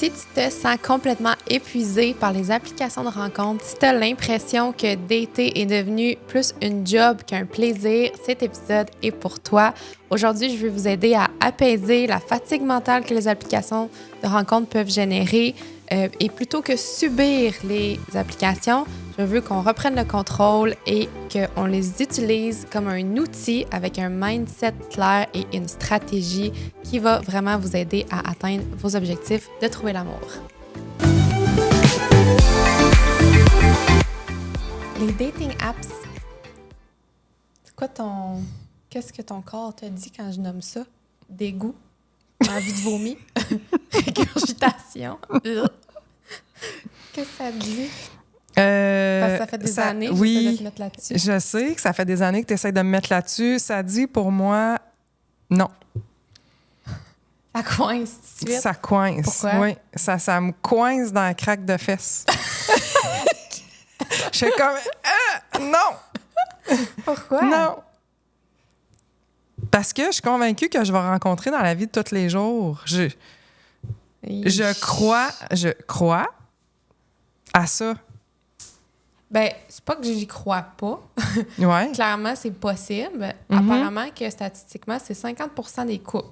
Si tu te sens complètement épuisé par les applications de rencontres, si tu as l'impression que dater est devenu plus une job qu'un plaisir, cet épisode est pour toi. Aujourd'hui, je vais vous aider à apaiser la fatigue mentale que les applications de rencontres peuvent générer. Et plutôt que subir les applications, je veux qu'on reprenne le contrôle et qu'on les utilise comme un outil avec un mindset clair et une stratégie qui va vraiment vous aider à atteindre vos objectifs de trouver l'amour. Les dating apps, qu'est-ce que ton corps te dit quand je nomme ça? Dégoût? Envie de vomir? Régurgitation? Qu'est-ce que ça te dit? Parce que ça fait des années que j'essaie de te mettre là-dessus. Je sais que ça fait des années que tu essaies de me mettre là-dessus. Ça dit pour moi, non. Ça coince tout de suite? Ça coince. Pourquoi? Oui, ça me coince dans la craque de fesses. Je suis comme, non! Pourquoi? Non! Parce que je suis convaincue que je vais rencontrer dans la vie de tous les jours. Je crois à ça. Ben, c'est pas que j'y crois pas. Ouais. Clairement, c'est possible. Mm-hmm. Apparemment que statistiquement, c'est 50% des couples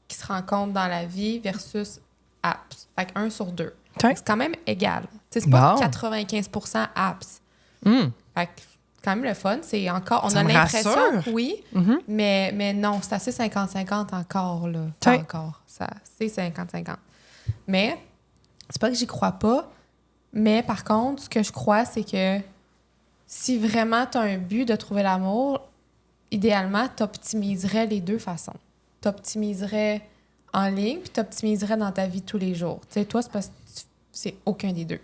qui se rencontrent dans la vie versus apps. Fait que 1 sur 2. Okay. C'est quand même égal. T'sais, c'est pas Bon. 95% apps. Mm. Fait que c'est quand même le fun. C'est encore, on Ça a me l'impression rassure. que oui, Mm-hmm. mais non, c'est assez 50-50 encore. Là. Pas Okay. encore. C'est 50-50. Mais c'est pas que j'y crois pas. Mais par contre, ce que je crois, c'est que si vraiment tu as un but de trouver l'amour, idéalement, tu optimiserais les deux façons. Tu optimiserais en ligne, puis tu optimiserais dans ta vie tous les jours. Tu sais, toi, c'est parce que c'est aucun des deux.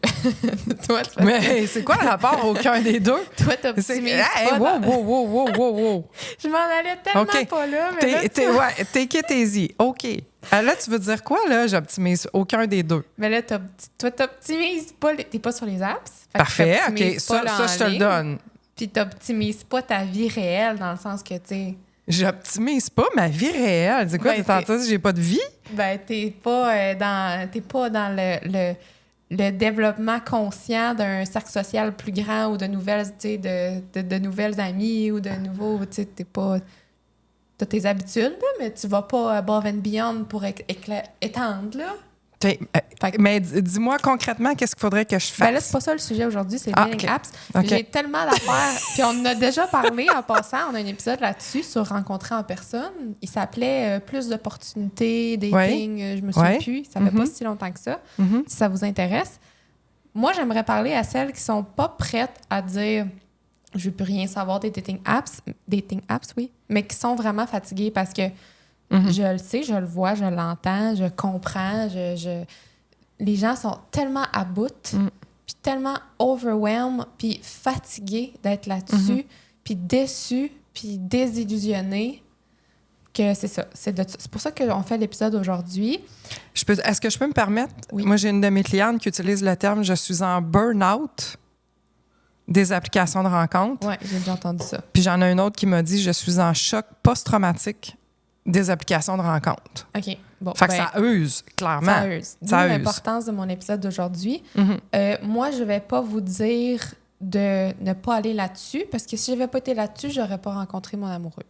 Toi, c'est parce Mais c'est quoi le rapport aucun des deux? que toi, tu optimises Hey, pas. wow. Je m'en allais tellement OK. pas là, mais là, Ouais, take it easy. OK. Là, tu veux dire quoi, là? J'optimise aucun des deux. mais là, toi, t'optimises pas... T'es pas sur les apps. Fait que Parfait. t'optimises OK. pas là Ça, en je te le ligne, donne. Puis t'optimises pas ta vie réelle dans le sens que, tu sais... J'optimise pas ma vie réelle. C'est quoi? Ben, T'es en train de dire que j'ai pas de vie? Ben, t'es pas dans le développement conscient d'un cercle social plus grand ou de nouvelles, tu sais, de nouvelles amies ou de nouveaux, tu sais, t'es pas... T'as tes habitudes, là, mais tu vas pas above and beyond pour étendre, là. Fait que- Mais dis-moi concrètement, qu'est-ce qu'il faudrait que je fasse? Ben là, c'est pas ça le sujet aujourd'hui, c'est les dating OK. apps. OK. J'ai tellement d'affaires. Puis on en a déjà parlé en passant. On a un épisode là-dessus sur rencontrer en personne. Il s'appelait Plus d'opportunités, dating, je me souviens Ouais. plus. Ça fait pas Mhm. si longtemps que ça. Mhm. Si ça vous intéresse. Moi, j'aimerais parler à celles qui sont pas prêtes à dire je veux plus rien savoir des dating apps, oui, mais qui sont vraiment fatiguées parce que Mhm. je le sais, je le vois, je l'entends, je comprends, les gens sont tellement à bout, puis tellement overwhelmed, puis fatigués d'être là-dessus, puis déçus, puis désillusionnés, que c'est ça. C'est pour ça qu'on fait l'épisode aujourd'hui. Est-ce que je peux me permettre? Oui. Moi, j'ai une de mes clientes qui utilise le terme « je suis en burn-out » des applications de rencontre. Oui, j'ai déjà entendu ça. Puis j'en ai une autre qui m'a dit « je suis en choc post-traumatique des applications de rencontre OK. Bon, ». Fait que ça use, clairement. Ça use. D'où Ça use. l'importance de mon épisode d'aujourd'hui. Mhm. Moi, je vais pas vous dire de ne pas aller là-dessus, parce que si j'avais pas été là-dessus, j'aurais pas rencontré mon amoureux.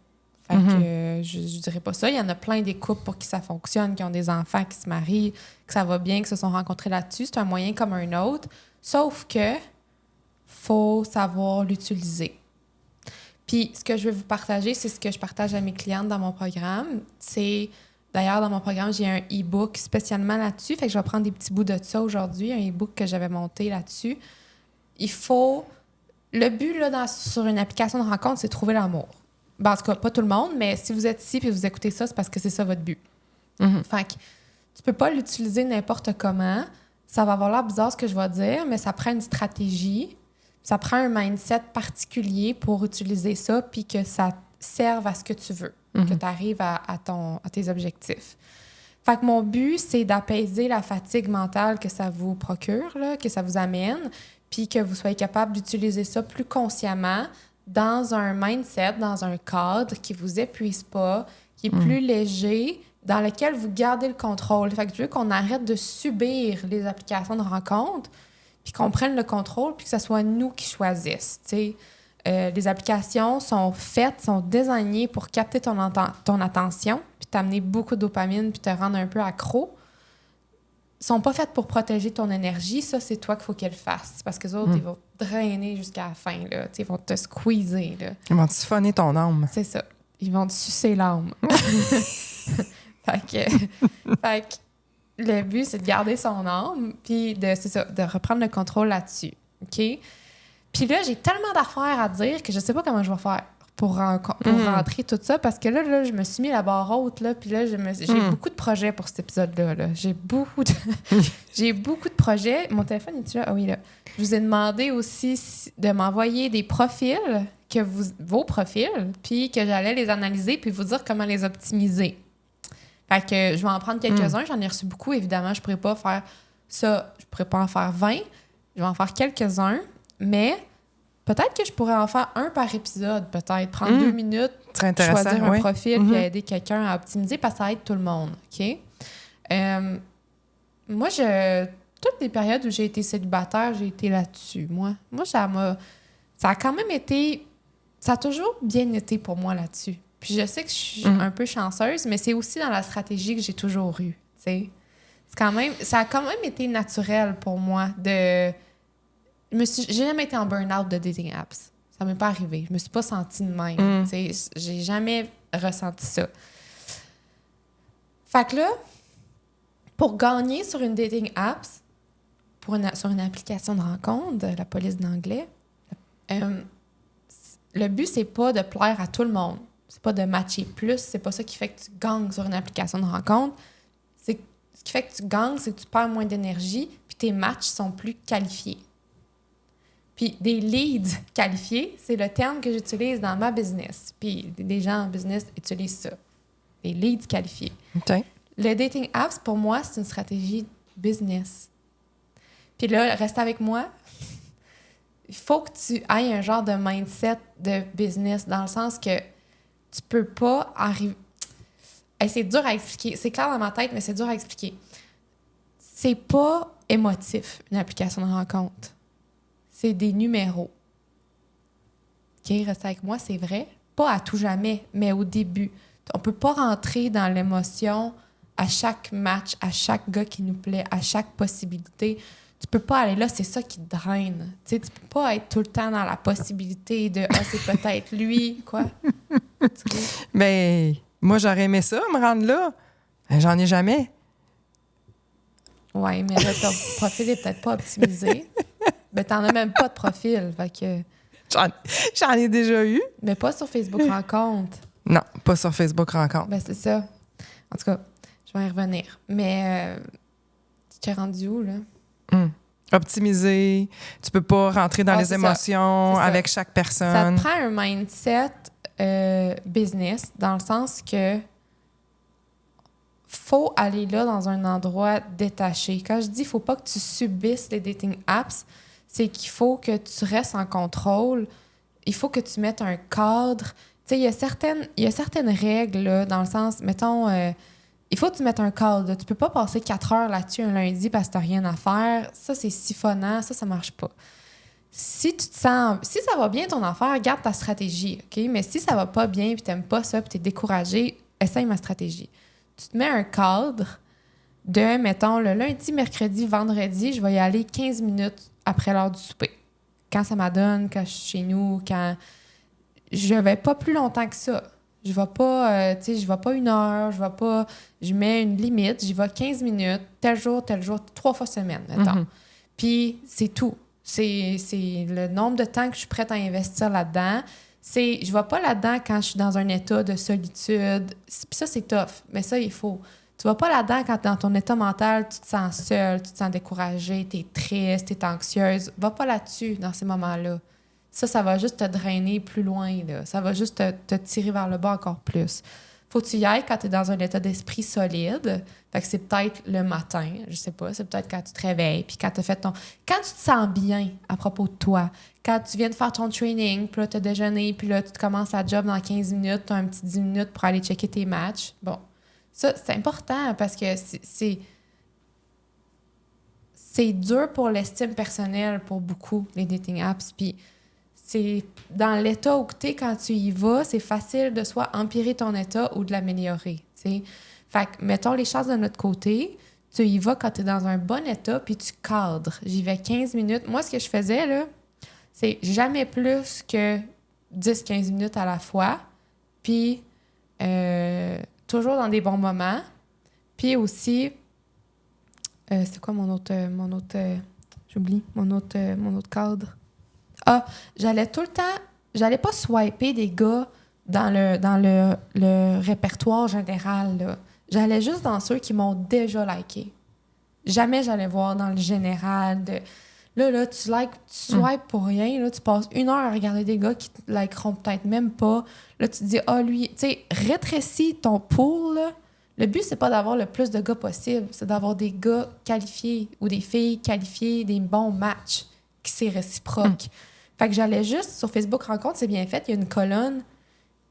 Fait que je dirais pas ça. Il y en a plein des couples pour qui ça fonctionne, qui ont des enfants, qui se marient, que ça va bien, qui se sont rencontrés là-dessus. C'est un moyen comme un autre. Sauf que faut savoir l'utiliser. Puis, ce que je vais vous partager, c'est ce que je partage à mes clientes dans mon programme. D'ailleurs, dans mon programme, j'ai un e-book spécialement là-dessus. Fait que je vais prendre des petits bouts de ça aujourd'hui, un e-book que j'avais monté là-dessus. Le but là, sur une application de rencontre, c'est de trouver l'amour. Ben, en tout cas, pas tout le monde, mais si vous êtes ici et vous écoutez ça, c'est parce que c'est ça votre but. Fait que tu peux pas l'utiliser n'importe comment. Ça va avoir l'air bizarre ce que je vais dire, mais ça prend une stratégie. Ça prend un mindset particulier pour utiliser ça puis que ça serve à ce que tu veux, que tu arrives à tes objectifs. Fait que mon but, c'est d'apaiser la fatigue mentale que ça vous procure, là, que ça vous amène, puis que vous soyez capable d'utiliser ça plus consciemment dans un mindset, dans un cadre qui vous épuise pas, qui est plus léger, dans lequel vous gardez le contrôle. Fait que je veux qu'on arrête de subir les applications de rencontres, puis qu'on prenne le contrôle, puis que ce soit nous qui choisissent, tu sais. Les applications sont faites, sont désignées pour capter ton attention, puis t'amener beaucoup de dopamine, puis te rendre un peu accro. Sont pas faites pour protéger ton énergie. Ça, c'est toi qu'il faut qu'elles fassent. Parce que les autres, ils vont te drainer jusqu'à la fin. Là. Ils vont te squeezer. Là. Ils vont te siphonner ton âme. C'est ça. Ils vont te sucer l'âme. fait que le but, c'est de garder son âme, puis de reprendre le contrôle là-dessus. OK? Puis là, j'ai tellement d'affaires à dire que je sais pas comment je vais faire pour rentrer tout ça, parce que là, je me suis mis la barre haute, là, puis là, j'ai beaucoup de projets pour cet épisode-là. Là. J'ai beaucoup de projets. Mon téléphone, est-tu là? Ah oui, là. Je vous ai demandé aussi de m'envoyer des profils, vos profils, puis que j'allais les analyser, puis vous dire comment les optimiser. Fait que je vais en prendre quelques-uns. J'en ai reçu beaucoup, évidemment. Je pourrais pas faire ça. Je pourrais pas en faire 20. Je vais en faire quelques-uns, mais peut-être que je pourrais en faire un par épisode, peut-être. Prendre 2 minutes, choisir un profil puis aider quelqu'un à optimiser parce que ça aide tout le monde, OK? Moi, toutes les périodes où j'ai été célibataire, j'ai été là-dessus. Moi, ça a quand même été... Ça a toujours bien été pour moi là-dessus. Puis je sais que je suis un peu chanceuse, mais c'est aussi dans la stratégie que j'ai toujours eue, tu sais. Ça a quand même été naturel pour moi de... J'ai jamais été en burn-out de dating apps. Ça m'est pas arrivé. Je me suis pas sentie de même. J'ai jamais ressenti ça. Fait que là, pour gagner sur une dating apps, sur une application de rencontre, la police d'anglais, le but, c'est pas de plaire à tout le monde. C'est pas de matcher plus. C'est pas ça qui fait que tu gagnes sur une application de rencontre. Ce qui fait que tu gagnes, c'est que tu perds moins d'énergie puis tes matchs sont plus qualifiés. Puis des leads qualifiés, c'est le terme que j'utilise dans ma business. Puis des gens en business utilisent ça. Des leads qualifiés. Okay. Le dating apps, pour moi, c'est une stratégie business. Puis là, reste avec moi. Il faut que tu aies un genre de mindset de business dans le sens que tu peux pas arriver... c'est dur à expliquer. C'est clair dans ma tête, mais c'est dur à expliquer. C'est pas émotif, une application de rencontre. C'est des numéros. OK, reste avec moi, c'est vrai. Pas à tout jamais, mais au début. On peut pas rentrer dans l'émotion à chaque match, à chaque gars qui nous plaît, à chaque possibilité. Tu peux pas aller là, c'est ça qui te draine. Tu sais, tu peux pas être tout le temps dans la possibilité de « Ah, c'est peut-être lui », quoi. Mais moi, j'aurais aimé ça, me rendre là. J'en ai jamais. Oui, mais là, ton profil est peut-être pas optimisé. Ben, t'en as même pas de profil, fait que... J'en ai déjà eu. Mais pas sur Facebook Rencontre. Non, pas sur Facebook Rencontre. Ben, c'est ça. En tout cas, je vais y revenir. Mais tu t'es rendu où, là? Optimiser. Tu peux pas rentrer dans les émotions avec chaque personne. Ça te prend un mindset business dans le sens que faut aller là dans un endroit détaché. Quand je dis faut pas que tu subisses les dating apps, c'est qu'il faut que tu restes en contrôle. Il faut que tu mettes un cadre. Tu sais, il y a certaines règles là, dans le sens, mettons, il faut que tu mettes un cadre. Tu peux pas passer 4 heures là-dessus un lundi parce que t'as rien à faire. Ça, c'est siphonnant. Ça marche pas. Si ça va bien ton affaire, garde ta stratégie, OK? Mais si ça va pas bien puis t'aimes pas ça puis t'es découragé, essaye ma stratégie. Tu te mets un cadre de, mettons, le lundi, mercredi, vendredi, je vais y aller 15 minutes après l'heure du souper. Quand ça m'adonne, quand je suis chez nous, quand... Je vais pas plus longtemps que ça. Je vais pas, je vais pas 1 heure, je mets une limite, j'y vais 15 minutes, tel jour, 3 fois semaine, mettons. Puis c'est tout. C'est le nombre de temps que je suis prête à investir là-dedans. Je vais pas là-dedans quand je suis dans un état de solitude. Puis ça, c'est tough. Mais ça, il faut. Tu vas pas là-dedans quand dans ton état mental, tu te sens seule, tu te sens découragée, t'es triste, t'es anxieuse. Va pas là-dessus dans ces moments-là. Ça va juste te drainer plus loin, là. Ça va juste te tirer vers le bas encore plus. Faut que tu y ailles quand tu es dans un état d'esprit solide. Fait que c'est peut-être le matin, je sais pas. C'est peut-être quand tu te réveilles, puis quand tu as fait ton... Quand tu te sens bien à propos de toi, quand tu viens de faire ton training, puis là, tu as déjeuné, puis là, tu te commences à job dans 15 minutes, tu as un petit 10 minutes pour aller checker tes matchs. Bon, Ça, c'est important parce que c'est dur pour l'estime personnelle pour beaucoup, les dating apps. Puis c'est dans l'état où tu es quand tu y vas, c'est facile de soit empirer ton état ou de l'améliorer, tu sais. Fait que, mettons les chances de notre côté, tu y vas quand tu es dans un bon état, puis tu cadres. J'y vais 15 minutes. Moi, ce que je faisais, là, c'est jamais plus que 10-15 minutes à la fois, puis toujours dans des bons moments. Puis aussi, c'est quoi mon autre j'oublie, mon autre cadre. Ah, j'allais tout le temps, j'allais pas swiper des gars dans le répertoire général, là. J'allais juste dans ceux qui m'ont déjà liké. Jamais j'allais voir dans le général de... Là, tu swipes pour rien. Là, tu passes 1 heure à regarder des gars qui te likeront peut-être même pas. Là, tu te dis, lui... Tu sais, rétrécis ton pool, là. Le but, c'est pas d'avoir le plus de gars possible. C'est d'avoir des gars qualifiés ou des filles qualifiées, des bons matchs, qui c'est réciproque. Fait que j'allais juste sur Facebook Rencontre, c'est bien fait. Il y a une colonne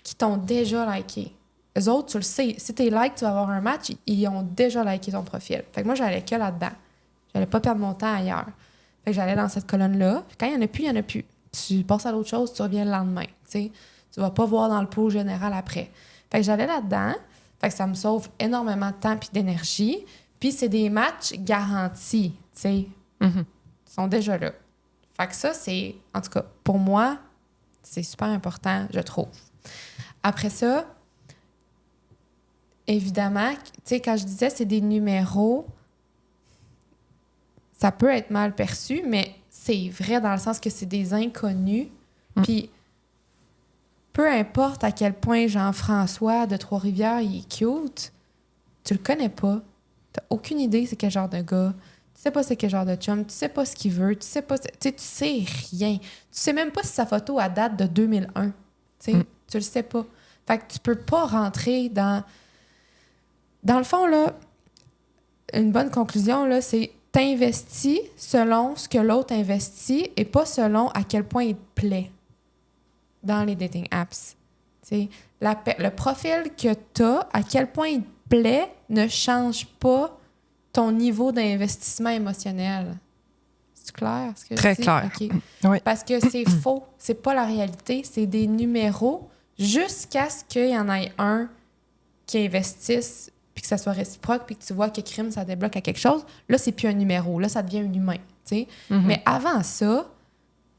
qui t'ont déjà liké. Eux autres, tu le sais, si t'es like, tu vas avoir un match, ils ont déjà liké ton profil. Fait que moi, j'allais que là-dedans. J'allais pas perdre mon temps ailleurs. Fait que j'allais dans cette colonne-là. Puis quand il y en a plus, il y en a plus. Tu passes à l'autre chose, tu reviens le lendemain. T'sais. Tu vas pas voir dans le pool général après. Fait que j'allais là-dedans. Fait que ça me sauve énormément de temps puis d'énergie. Puis c'est des matchs garantis, tu sais. Ils sont déjà là. Fait que ça, c'est... En tout cas, pour moi, c'est super important, je trouve. Après ça, évidemment, tu sais, quand je disais c'est des numéros, ça peut être mal perçu, mais c'est vrai dans le sens que c'est des inconnus. Puis, peu importe à quel point Jean-François de Trois-Rivières il est cute, tu le connais pas. T'as aucune idée c'est quel genre de gars. Tu sais pas c'est quel genre de chum. Tu sais pas ce qu'il veut. Tu sais pas... Tu sais rien. Tu sais même pas si sa photo a date de 2001. Tu le sais pas. Fait que tu peux pas rentrer dans... Dans le fond, là, une bonne conclusion, là, c'est t'investis selon ce que l'autre investit et pas selon à quel point il te plaît dans les dating apps. Le profil que t'as, à quel point il te plaît, ne change pas ton niveau d'investissement émotionnel. C'est clair ce que je dis? Très clair. Okay. Oui. Parce que c'est faux. C'est pas la réalité. C'est des numéros jusqu'à ce qu'il y en ait un qui investisse puis que ça soit réciproque puis que tu vois que crime, ça débloque à quelque chose. Là, c'est plus un numéro. Là, ça devient un humain. Mais avant ça,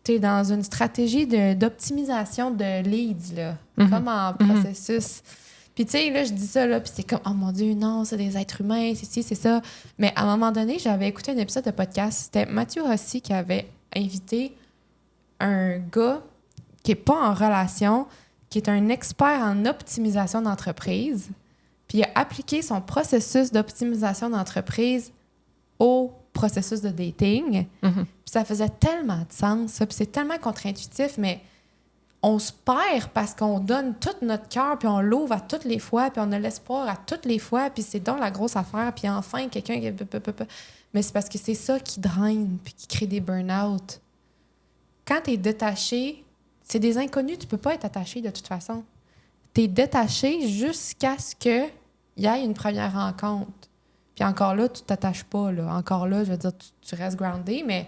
tu es dans une stratégie d'optimisation de leads, là, comme en processus. Puis, tu sais, là, je dis ça, là, puis c'est comme, oh mon Dieu, non, c'est des êtres humains, c'est ci, c'est ça. Mais à un moment donné, j'avais écouté un épisode de podcast. C'était Mathieu Rossi qui avait invité un gars qui n'est pas en relation, qui est un expert en optimisation d'entreprise. Puis, il a appliqué son processus d'optimisation d'entreprise au processus de dating. Puis ça faisait tellement de sens, ça. Puis c'est tellement contre-intuitif, mais on se perd parce qu'on donne tout notre cœur, puis on l'ouvre à toutes les fois, puis on a l'espoir à toutes les fois, puis c'est donc la grosse affaire, puis enfin, quelqu'un qui... Mais c'est parce que c'est ça qui draine, puis qui crée des burn-out. Quand t'es détaché, c'est des inconnus, tu peux pas être attaché de toute façon. T'es détaché jusqu'à ce qu'il y ait une première rencontre. Puis encore là, tu t'attaches pas, là. Encore là, je veux dire, tu restes groundé, mais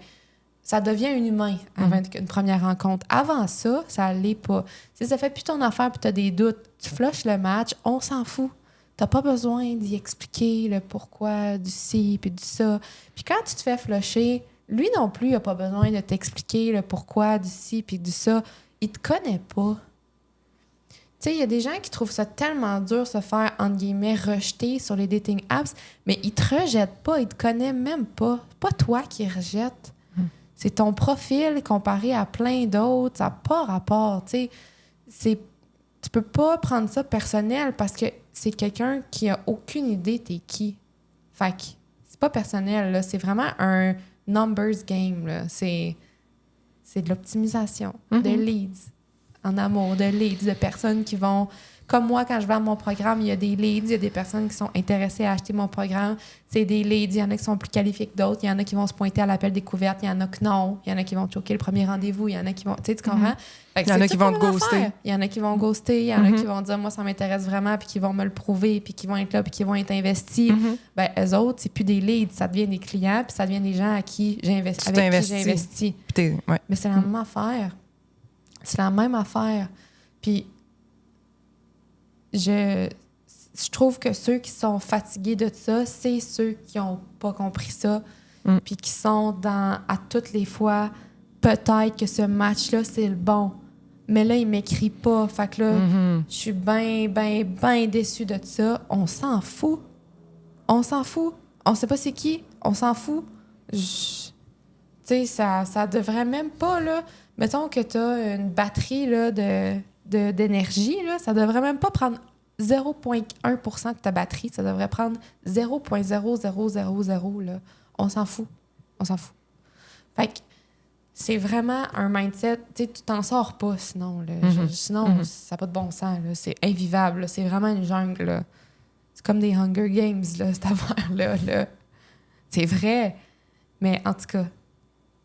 ça devient un humain avant une première rencontre. Avant ça, ça l'est pas. Si ça fait plus ton affaire puis tu as des doutes, tu flushes le match, on s'en fout. Tu n'as pas besoin d'y expliquer le pourquoi du ci puis du ça. Puis quand tu te fais flusher, lui non plus, il n'a pas besoin de t'expliquer le pourquoi du ci puis du ça. Il te connaît pas. Tu sais, il y a des gens qui trouvent ça tellement dur se faire, entre guillemets, rejeter sur les dating apps, mais ils te rejettent pas, ils te connaissent même pas. C'est pas toi qui rejettes. C'est ton profil comparé à plein d'autres. Ça n'a pas rapport, tu sais. Tu peux pas prendre ça personnel parce que c'est quelqu'un qui a aucune idée t'es qui. Fait que c'est pas personnel, là. C'est vraiment un numbers game, là. C'est de l'optimisation, de leads. en amour, de leads, de personnes qui vont... Comme moi, quand je vends mon programme, il y a des leads, il y a des personnes qui sont intéressées à acheter mon programme. C'est des leads, il y en a qui sont plus qualifiés que d'autres, il y en a qui vont se pointer à l'appel découverte, il y en a que non, il y en a qui vont choquer le premier rendez-vous, il y en a qui vont... Tu sais, tu comprends? Il y en a qui vont te ghoster. Il y en a qui vont ghoster, il y en a qui vont dire « Moi, ça m'intéresse vraiment », puis qui vont me le prouver, puis qui vont être là, puis qui vont être investis. Ben, eux autres, c'est plus des leads, ça devient des clients, puis ça devient des gens avec qui j'ai investi. Ouais. Mais c'est la même affaire. C'est la même affaire. Puis je trouve que ceux qui sont fatigués de ça, c'est ceux qui n'ont pas compris ça, puis qui sont à toutes les fois, peut-être que ce match-là, c'est le bon. Mais là, il m'écrit pas. Fait que là, je suis bien déçue de ça. On s'en fout. On s'en fout. On sait pas c'est qui. On s'en fout. Tu sais, ça devrait même pas, là... Mettons que tu as une batterie là, d'énergie, là, ça devrait même pas prendre 0,1% de ta batterie. Ça devrait prendre 0,0000. Là. On s'en fout. On s'en fout. Fait que c'est vraiment un mindset... Tu sais, tu t'en sors pas, sinon. Là. Sinon, ça n'a pas de bon sens. Là. C'est invivable. Là. C'est vraiment une jungle. Là. C'est comme des Hunger Games, là, cette affaire-là. Là. C'est vrai. Mais en tout cas...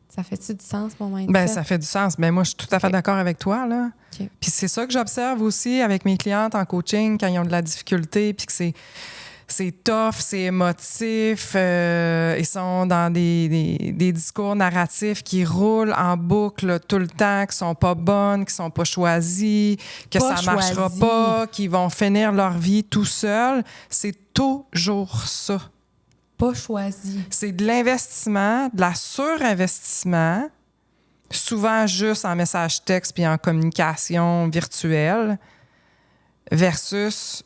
Ça fait-tu du sens, mon mindset? Ben, ça fait du sens. Mais moi, je suis tout à fait d'accord avec toi, là. Okay. Puis c'est ça que j'observe aussi avec mes clientes en coaching quand ils ont de la difficulté, puis que c'est tough, c'est émotif. Ils sont dans des discours narratifs qui roulent en boucle tout le temps, qui sont pas bonnes, qui sont pas choisies, que ça marchera pas, qui vont finir leur vie tout seuls. C'est toujours ça. Pas choisi. C'est de l'investissement, de la surinvestissement, souvent juste en message texte puis en communication virtuelle, versus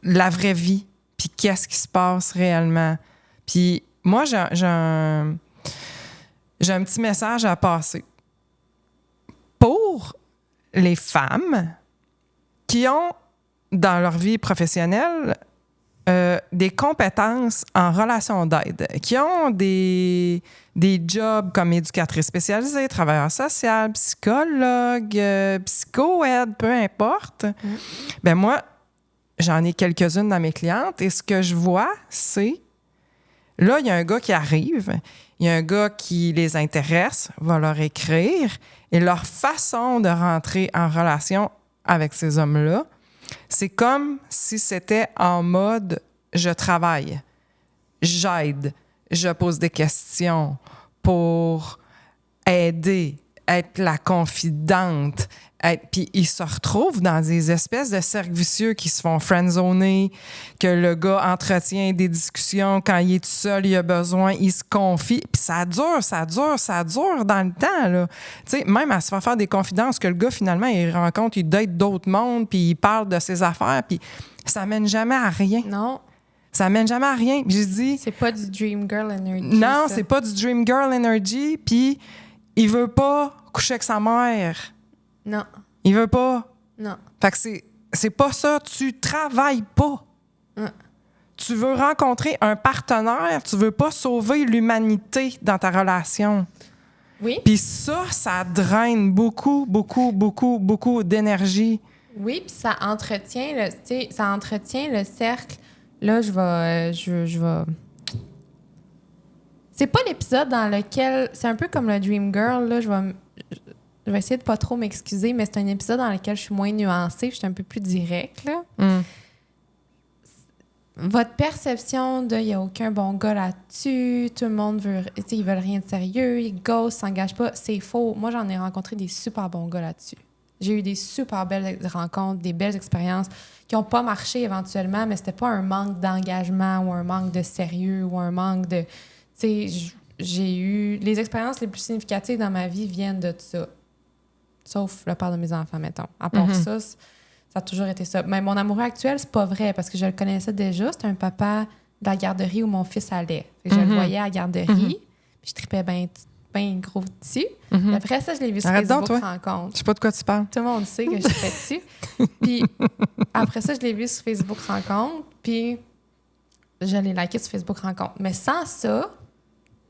la vraie vie, puis qu'est-ce qui se passe réellement. Puis moi, j'ai un petit message à passer. Pour les femmes qui ont, dans leur vie professionnelle, des compétences en relation d'aide, qui ont des jobs comme éducatrice spécialisée, travailleur social, psychologue, psycho-aide, peu importe. Ben moi, j'en ai quelques-unes dans mes clientes et ce que je vois, c'est... Là, il y a un gars qui arrive, il y a un gars qui les intéresse, va leur écrire et leur façon de rentrer en relation avec ces hommes-là, c'est comme si c'était en mode « je travaille, j'aide, je pose des questions pour aider, être la confidente ». Puis ils se retrouvent dans des espèces de cercles vicieux qui se font friendzoner, que le gars entretient des discussions quand il est tout seul, il a besoin, il se confie. Puis ça dure dans le temps, là. Tu sais, même à se faire des confidences que le gars, finalement, il rencontre, il date d'autres mondes, puis il parle de ses affaires, puis ça mène jamais à rien. Non. Ça mène jamais à rien. Puis je dis... C'est pas du Dream Girl Energy. Non, ça. C'est pas du Dream Girl Energy, puis il veut pas coucher avec sa mère. Non. Il veut pas. Non. Fait que c'est pas ça. Tu travailles pas. Tu veux rencontrer un partenaire. Tu veux pas sauver l'humanité dans ta relation. Oui. Puis ça draine beaucoup, beaucoup, beaucoup, beaucoup d'énergie. Oui, puis ça entretient le cercle. Là, je vais... C'est pas l'épisode dans lequel... C'est un peu comme le Dream Girl, là. Je vais essayer de pas trop m'excuser, mais c'est un épisode dans lequel je suis moins nuancée, je suis un peu plus directe, là. Votre perception de « il n'y a aucun bon gars là-dessus, tout le monde veut... » ils veulent rien de sérieux, ils ghostent, s'engagent pas, c'est faux. Moi, j'en ai rencontré des super bons gars là-dessus. J'ai eu des super belles rencontres, des belles expériences qui n'ont pas marché éventuellement, mais c'était pas un manque d'engagement ou un manque de sérieux ou un manque de... Tu sais, j'ai eu... Les expériences les plus significatives dans ma vie viennent de ça. Sauf le père de mes enfants, mettons. À part ça a toujours été ça. Mais mon amoureux actuel, c'est pas vrai, parce que je le connaissais déjà. C'était un papa de la garderie où mon fils allait. Fait que je le voyais à la garderie, puis je tripais bien gros dessus. Après ça, je l'ai vu sur Facebook Rencontre. Je sais pas de quoi tu parles. Tout le monde sait que je tripais dessus. Puis après ça, je l'ai vu sur Facebook Rencontre, puis je l'ai liké sur Facebook Rencontre. Mais sans ça,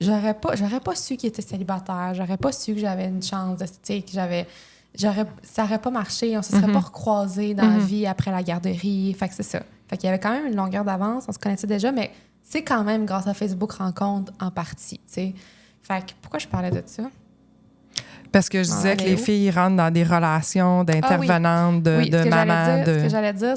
j'aurais pas su qu'il était célibataire. J'aurais pas su que j'avais une chance, que j'avais ça aurait pas marché, on se serait pas recroisés dans la vie après la garderie. Fait que c'est ça. Fait qu'il y avait quand même une longueur d'avance, on se connaissait déjà, mais c'est quand même grâce à Facebook Rencontre en partie, tu sais. Fait que pourquoi je parlais de ça? Parce que je disais que les filles rentrent dans des relations d'intervenantes, de maman. Ce que j'allais dire,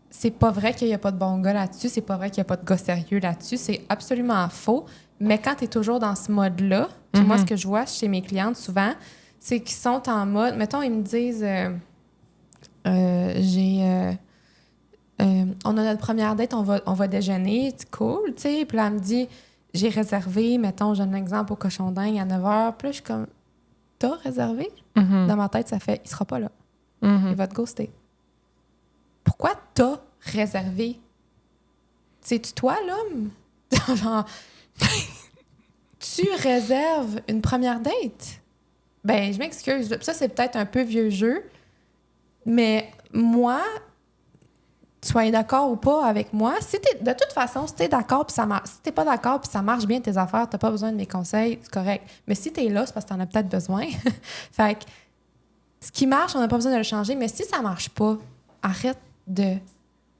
c'est pas vrai qu'il n'y a pas de bon gars là-dessus, c'est pas vrai qu'il n'y a pas de gars sérieux là-dessus, c'est absolument faux. Mais quand tu es toujours dans ce mode-là, puis moi, ce que je vois chez mes clientes souvent, c'est qu'ils sont en mode... Mettons, ils me disent... on a notre première date, on va déjeuner, c'est cool, tu sais. Puis là, elle me dit, j'ai réservé, mettons, je donne un exemple au cochon dingue à 9h. Puis là, je suis comme, t'as réservé? Dans ma tête, ça fait, il sera pas là. Il va te ghoster. Pourquoi t'as réservé? C'est-tu toi, l'homme? Genre, tu réserves une première date? Ben, je m'excuse. Ça, c'est peut-être un peu vieux jeu, mais moi... soyez d'accord ou pas avec moi. De toute façon, si t'es d'accord puis ça marche, si t'es pas d'accord puis ça marche bien tes affaires, t'as pas besoin de mes conseils, c'est correct. Mais si t'es là, c'est parce que t'en as peut-être besoin. Fait que ce qui marche, on n'a pas besoin de le changer. Mais si ça marche pas, arrête de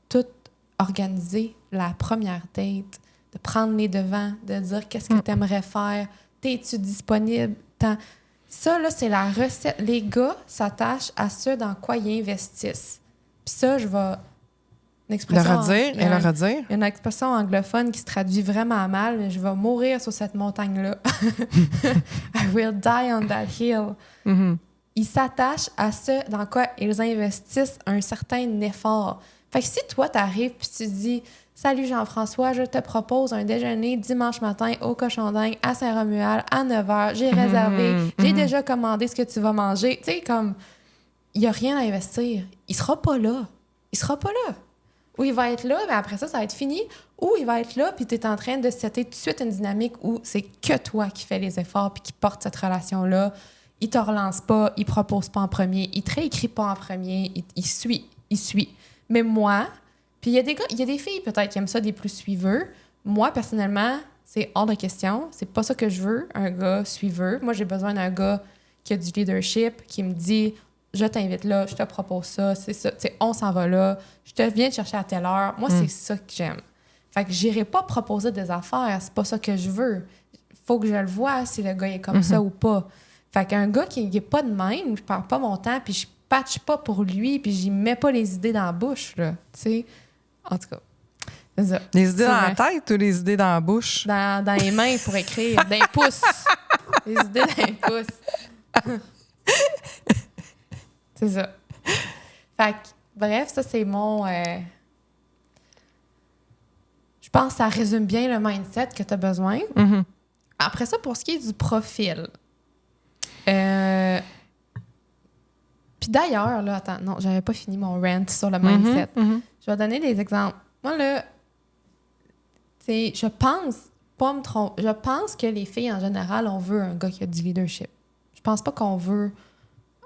tout organiser la première date, de prendre les devants, de dire qu'est-ce que t'aimerais faire, t'es-tu disponible, ça, là, c'est la recette. Les gars s'attachent à ce dans quoi ils investissent. Puis ça, je vais... Il y a une expression anglophone qui se traduit vraiment mal, mais je vais mourir sur cette montagne-là. I will die on that hill. Ils s'attachent à ce dans quoi ils investissent un certain effort. Fait que si toi, t'arrives puis tu dis « Salut Jean-François, je te propose un déjeuner dimanche matin au Cochon Dingue à Saint-Romuald à 9h. J'ai réservé, j'ai déjà commandé ce que tu vas manger. » Tu sais, comme, il n'y a rien à investir. Il sera pas là. Ou il va être là, mais après ça va être fini. Ou il va être là, puis tu es en train de setter tout de suite une dynamique où c'est que toi qui fais les efforts puis qui porte cette relation-là. Il te relance pas, il propose pas en premier, il te réécrit pas en premier, il suit. Mais moi, puis il y a des filles peut-être qui aiment ça, des plus suiveux. Moi, personnellement, c'est hors de question. C'est pas ça que je veux, un gars suiveux. Moi, j'ai besoin d'un gars qui a du leadership, qui me dit... Je t'invite là, je te propose ça, c'est ça. T'sais, on s'en va là, je te viens te chercher à telle heure. Moi, c'est ça que j'aime. Fait que j'irai pas proposer des affaires, c'est pas ça que je veux. Faut que je le vois si le gars est comme ça ou pas. Fait qu'un gars qui est pas de même, je perds pas mon temps, puis je patche pas pour lui, puis j'y mets pas les idées dans la bouche, là. T'sais. En tout cas, c'est ça. Les idées dans la tête ou les idées dans la bouche? Dans les mains pour écrire, dans les pouces. Les idées dans les pouces. C'est ça. Fait que, bref, ça, c'est mon... Je pense que ça résume bien le mindset que tu as besoin. Après ça, pour ce qui est du profil. Puis d'ailleurs, là, attends, non, j'avais pas fini mon rant sur le mindset. Je vais donner des exemples. Moi, là, tu sais, je pense que les filles, en général, on veut un gars qui a du leadership. Je pense pas qu'on veut...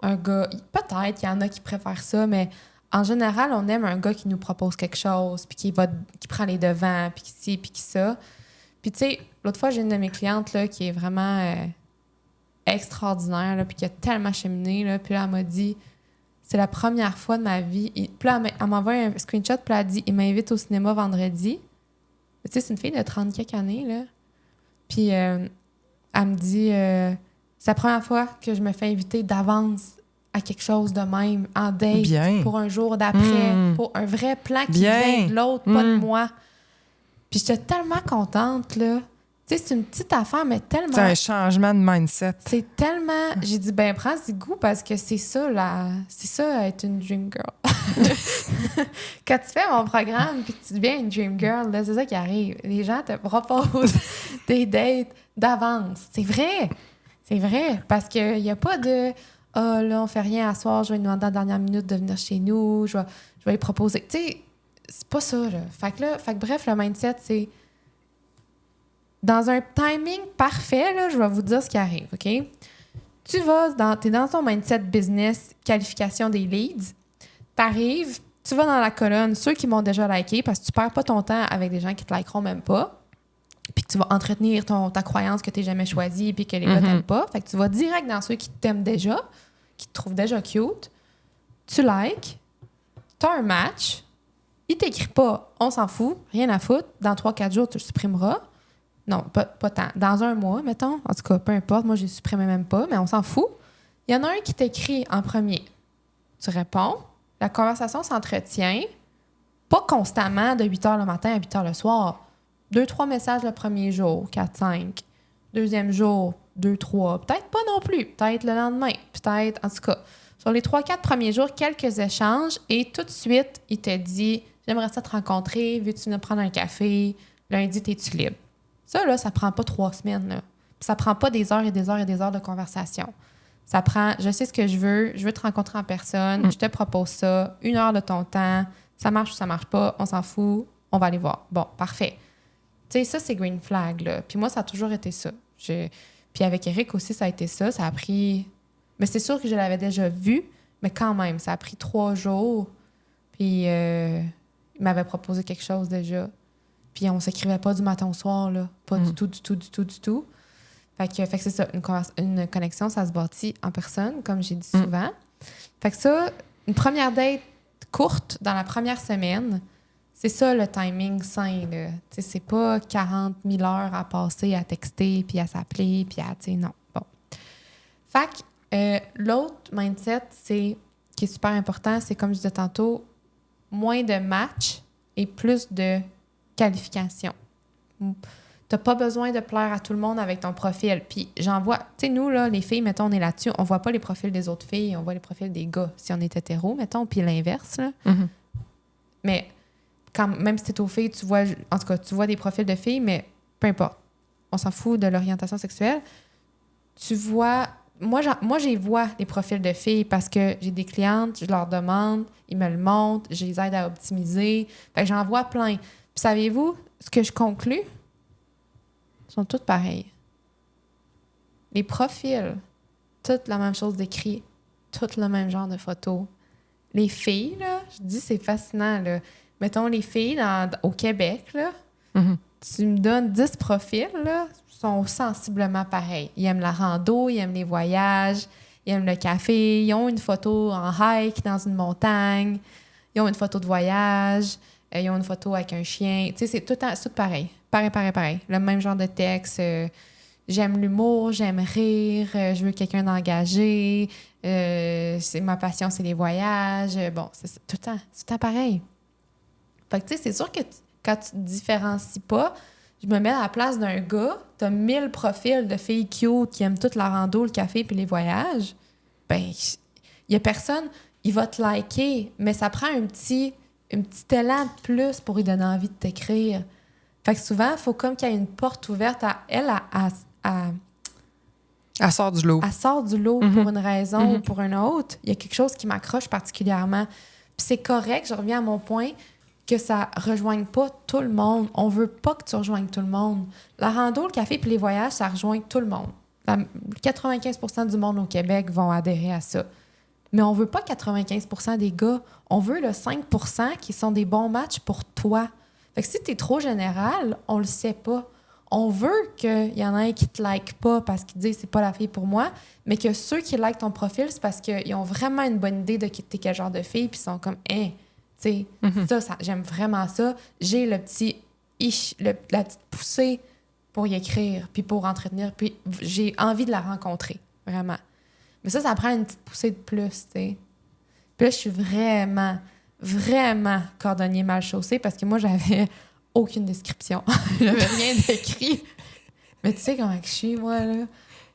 un gars, peut-être qu'il y en a qui préfèrent ça, mais en général, on aime un gars qui nous propose quelque chose, puis qui prend les devants, puis qui ci, puis qui ça. Puis tu sais, l'autre fois, j'ai une de mes clientes là, qui est vraiment extraordinaire, là, puis qui a tellement cheminé, là, puis là, elle m'a dit, c'est la première fois de ma vie. Puis là, elle m'a envoyé un screenshot, puis elle a dit, il m'invite au cinéma vendredi. Tu sais, c'est une fille de 30 quelques années, là. Puis elle me dit... c'est la première fois que je me fais inviter d'avance à quelque chose de même, en date, pour un jour d'après, pour un vrai plan qui vient de l'autre, pas de moi. Puis j'étais tellement contente, là. Tu sais, c'est une petite affaire, mais tellement... C'est un changement de mindset. C'est tellement... J'ai dit, ben prends-y goût, parce que c'est ça, être une dream girl. Quand tu fais mon programme puis que tu deviens une dream girl, là, c'est ça qui arrive. Les gens te proposent des dates d'avance. C'est vrai! C'est vrai, parce qu'il n'y a pas de « Ah, là, on fait rien à soir, je vais lui demander à la dernière minute de venir chez nous, je vais lui proposer. » Tu sais, c'est pas ça, là. Fait que bref, le mindset, c'est... Dans un timing parfait, là, je vais vous dire ce qui arrive, OK? T'es dans ton mindset business, qualification des leads, t'arrives, tu vas dans la colonne, ceux qui m'ont déjà liké, parce que tu perds pas ton temps avec des gens qui te likeront même pas, puis que tu vas entretenir ta croyance que tu n'es jamais choisi puis que les gars t'aiment pas. Fait que tu vas direct dans ceux qui t'aiment déjà, qui te trouve déjà cute, tu likes, t'as un match, il t'écrit pas « on s'en fout, rien à foutre, dans 3-4 jours, tu le supprimeras ». Non, pas tant. Dans un mois, mettons. En tout cas, peu importe, moi, je les supprimé même pas, mais on s'en fout. Il y en a un qui t'écrit en premier. Tu réponds, la conversation s'entretient, pas constamment de 8 h le matin à 8 h le soir. 2-3 messages le premier jour, 4-5. Deuxième jour, 2-3. Peut-être pas non plus. Peut-être le lendemain. Peut-être, en tout cas. Sur les 3-4 premiers jours, quelques échanges et tout de suite, il te dit « J'aimerais ça te rencontrer, veux-tu venir prendre un café? Lundi, t'es-tu libre? » Ça, là, ça prend pas 3 semaines. Là. Puis ça prend pas des heures et des heures et des heures de conversation. Ça prend, je sais ce que je veux te rencontrer en personne, je te propose ça, 1 heure de ton temps, ça marche ou ça marche pas, on s'en fout, on va aller voir. Bon, parfait. Tu sais, ça, c'est green flag, là. Puis moi, ça a toujours été ça. Puis avec Eric aussi, ça a été ça. Ça a pris... Mais c'est sûr que je l'avais déjà vu, mais quand même, ça a pris 3 jours. Puis il m'avait proposé quelque chose déjà. Puis on s'écrivait pas du matin au soir, là. Pas du tout. Fait que c'est ça, une connexion, ça se bâtit en personne, comme j'ai dit souvent. Fait que ça, une première date courte dans la première semaine, c'est ça le timing sain, là. Tu sais, c'est pas 40 000 heures à passer à texter, puis à s'appeler, puis à, tu sais, non. Bon. Fait que l'autre mindset, qui est super important, c'est comme je disais tantôt, moins de matchs et plus de qualification. T'as pas besoin de plaire à tout le monde avec ton profil. Puis j'en vois... Tu sais, nous, là, les filles, mettons, on est là-dessus, on voit pas les profils des autres filles, on voit les profils des gars, si on est hétéro, mettons, puis l'inverse, là. Mais même si t'es aux filles, tu vois... En tout cas, tu vois des profils de filles, mais peu importe. On s'en fout de l'orientation sexuelle. Tu vois... Moi, j'y vois les profils de filles parce que j'ai des clientes, je leur demande, ils me le montrent, je les aide à optimiser. Fait que j'en vois plein. Puis savez-vous, ce que je conclus, sont toutes pareilles. Les profils, toutes la même chose d'écrit, toutes le même genre de photos. Les filles, là, je dis c'est fascinant, là. Mettons, les filles au Québec, là, tu me donnes 10 profils, là, sont sensiblement pareils. Ils aiment la rando, ils aiment les voyages, ils aiment le café, ils ont une photo en hike dans une montagne, ils ont une photo de voyage, ils ont une photo avec un chien. Tu sais, c'est tout pareil. Pareil. Le même genre de texte. J'aime l'humour, j'aime rire, je veux quelqu'un d'engagé. Ma passion, c'est les voyages. Bon, c'est tout le temps pareil. Fait que, tu sais, c'est sûr que quand tu te différencies pas, je me mets à la place d'un gars, t'as 1000 profils de filles cute qui aiment toute la rando, le café puis les voyages. Ben, il y a personne, il va te liker, mais ça prend un petit élan de plus pour lui donner envie de t'écrire. Fait que souvent, il faut comme qu'il y ait une porte ouverte à elle. Elle sort du lot. Elle sort du lot pour une raison ou pour une autre. Il y a quelque chose qui m'accroche particulièrement. Puis c'est correct, je reviens à mon point, que ça rejoigne pas tout le monde. On veut pas que tu rejoignes tout le monde. La rando, le café puis les voyages, ça rejoint tout le monde. 95% du monde au Québec vont adhérer à ça. Mais on veut pas 95% des gars. On veut le 5% qui sont des bons matchs pour toi. Fait que si t'es trop général, on le sait pas. On veut qu'il y en ait qui te like pas parce qu'ils disent « c'est pas la fille pour moi », mais que ceux qui like ton profil, c'est parce qu'ils ont vraiment une bonne idée de t'es quel genre de fille, puis ils sont comme « hein, tu sais, ça, j'aime vraiment ça. J'ai le petit la petite poussée pour y écrire, puis pour entretenir, puis j'ai envie de la rencontrer, vraiment. » Mais ça prend une petite poussée de plus, tu sais. Puis là, je suis vraiment cordonnier mal chaussé parce que moi, j'avais aucune description. J'avais rien d'écrit. Mais tu sais comment que je suis, moi, là?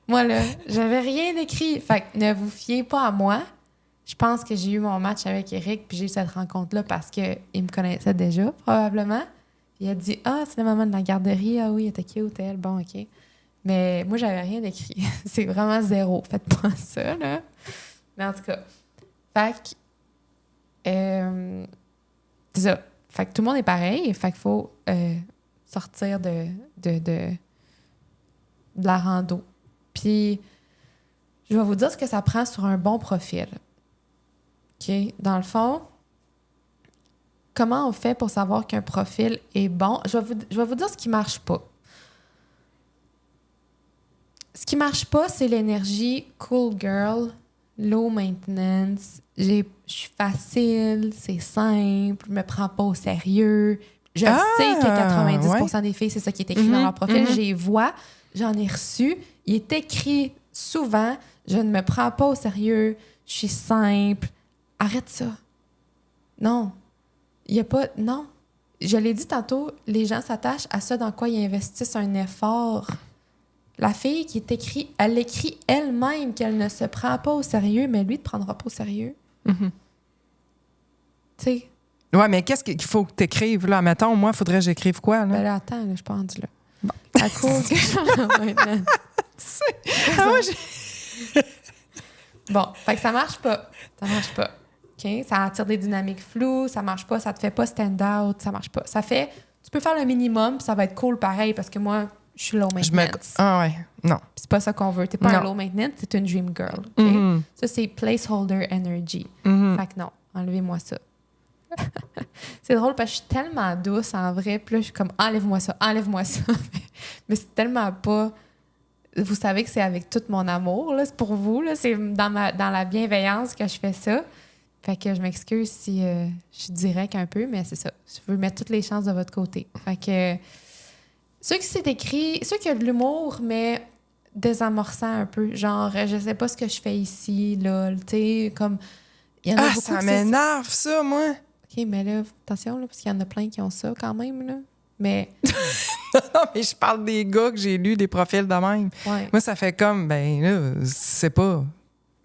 Moi, là, j'avais rien d'écrit. Fait que ne vous fiez pas à moi. Je pense que j'ai eu mon match avec Eric puis j'ai eu cette rencontre-là parce qu'il me connaissait déjà, probablement. Puis il a dit « Ah, c'est la maman de la garderie. Ah oui, elle était cute, elle. Bon, OK. » Mais moi, j'avais rien d'écrit. C'est vraiment zéro. Faites pas ça, là. Mais en tout cas, fait que c'est ça. Fait que tout le monde est pareil. Fait qu'il faut sortir de la rando. Puis, je vais vous dire ce que ça prend sur un bon profil. OK? Dans le fond, comment on fait pour savoir qu'un profil est bon? Je vais vous dire ce qui marche pas. Ce qui marche pas, c'est l'énergie cool girl, low maintenance, je suis facile, c'est simple, je me prends pas au sérieux. Je sais que 90% des filles, c'est ça qui est écrit dans leur profil. Je les vois, j'en ai reçu. Il est écrit souvent, je ne me prends pas au sérieux, je suis simple. Arrête ça. Non. Il y a pas... Non. Je l'ai dit tantôt, les gens s'attachent à ça dans quoi ils investissent un effort. La fille qui est écrit, elle écrit elle-même qu'elle ne se prend pas au sérieux, mais lui ne te prendra pas au sérieux. Tu sais. Ouais, mais qu'est-ce qu'il faut que tu écrives, là? Mettons, moi, il faudrait que j'écrive quoi, là? Ben là, attends, là, je suis pas rendue là. Bon. À cause que maintenant. Bon, fait que ça marche pas. Ça marche pas. OK? Ça attire des dynamiques floues, ça marche pas, ça te fait pas stand out, ça marche pas. Ça fait... Tu peux faire le minimum, puis ça va être cool pareil, parce que moi, je suis low maintenance. Ah ouais, non. Puis c'est pas ça qu'on veut. T'es pas un low maintenance, t'es une dream girl. OK? Ça, c'est placeholder energy. Fait que non, enlevez-moi ça. C'est drôle parce que je suis tellement douce en vrai, puis là, je suis comme enlève-moi ça. Mais c'est tellement pas... Vous savez que c'est avec tout mon amour, là, c'est pour vous, là, c'est dans la bienveillance que je fais ça. Fait que je m'excuse si je suis directe un peu, mais c'est ça. Je veux mettre toutes les chances de votre côté. Fait que ceux qui c'est écrit, ceux qui ont de l'humour, mais désamorçant un peu, genre je sais pas ce que je fais ici, là, tu sais, comme... Il y en a beaucoup ça m'énerve, ça, moi! OK, mais là, attention, là, parce qu'il y en a plein qui ont ça quand même, là. Mais... non, mais je parle des gars que j'ai lus, des profils de même. Ouais. Moi, ça fait comme, ben là, c'est pas...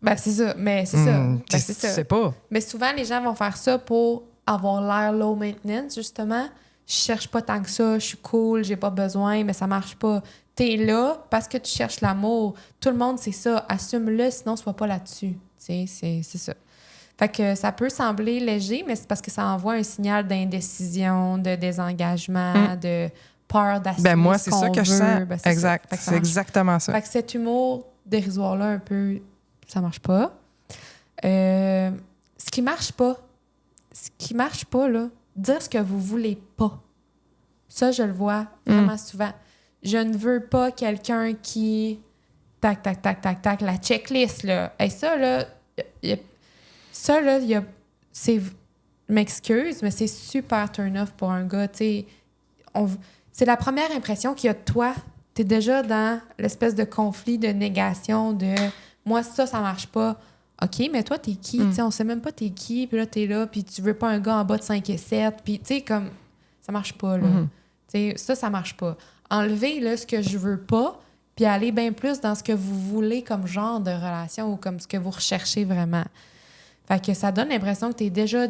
Ben, c'est ça. Mais c'est ça. Ben, c'est ça. C'est pas. Mais souvent, les gens vont faire ça pour avoir l'air low maintenance, justement. Je cherche pas tant que ça, je suis cool, j'ai pas besoin, mais ça marche pas. T'es là parce que tu cherches l'amour. Tout le monde, c'est ça. Assume-le, sinon, sois pas là-dessus. Tu sais, c'est ça. Fait que ça peut sembler léger, mais c'est parce que ça envoie un signal d'indécision, de désengagement, de peur d'assumer ben moi, ce c'est qu'on ça que je veut. sens. Ben, exact. C'est exactement ça. Fait que cet humour dérisoire-là, un peu, ça marche pas. Ce qui marche pas, là, dire ce que vous voulez pas. Ça, je le vois vraiment souvent. Je ne veux pas quelqu'un qui... Tac, tac, tac, tac, tac, la checklist, là. Et ça, là, c'est... Je m'excuse, mais c'est super turn-off pour un gars, tu sais. C'est la première impression qu'il y a de toi. T'es déjà dans l'espèce de conflit, de négation, de « moi, ça marche pas ». OK, mais toi, t'es qui? Tu sais, on sait même pas t'es qui, puis là, t'es là, puis tu veux pas un gars en bas de 5 et 7, puis tu sais, comme... Ça marche pas, là. Tu sais, ça marche pas. Enlevez, là, ce que je veux pas, puis aller bien plus dans ce que vous voulez comme genre de relation ou comme ce que vous recherchez vraiment. Fait que ça donne l'impression que t'es déjà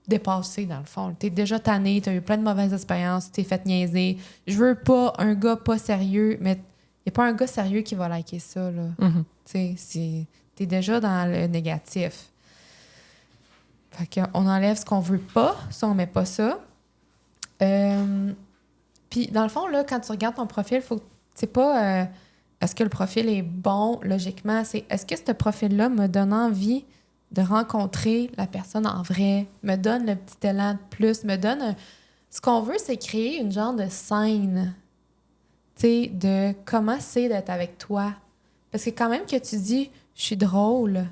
dépassé, dans le fond. T'es déjà tanné, t'as eu plein de mauvaises expériences, t'es fait niaiser. Je veux pas un gars pas sérieux, mais y a pas un gars sérieux qui va liker ça, là. Tu sais, t'es déjà dans le négatif. Fait qu'on enlève ce qu'on veut pas, ça, on met pas ça. Puis, dans le fond, là, quand tu regardes ton profil, faut que c'est pas est-ce que le profil est bon, logiquement, c'est est-ce que ce profil-là me donne envie de rencontrer la personne en vrai, me donne le petit élan de plus, me donne... Ce qu'on veut, c'est créer une genre de scène, tu sais, de comment c'est d'être avec toi. Parce que quand même que tu dis « je suis drôle »,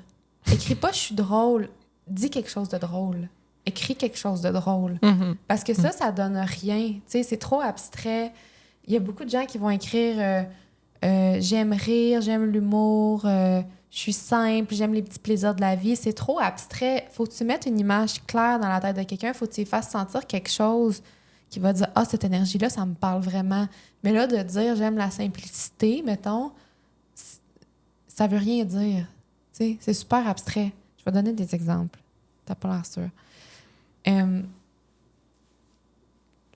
écris pas « je suis drôle », dis quelque chose de drôle. Écris quelque chose de drôle. Parce que ça donne rien. Tu sais, c'est trop abstrait. Il y a beaucoup de gens qui vont écrire j'aime rire, j'aime l'humour, je suis simple, j'aime les petits plaisirs de la vie. C'est trop abstrait. Faut que tu mettes une image claire dans la tête de quelqu'un. Faut que tu lui fasses sentir quelque chose qui va dire « Ah, cette énergie-là, ça me parle vraiment. » Mais là, de dire « J'aime la simplicité », mettons, ça veut rien dire. Tu sais, c'est super abstrait. Je vais donner des exemples. T'as pas l'air sûr.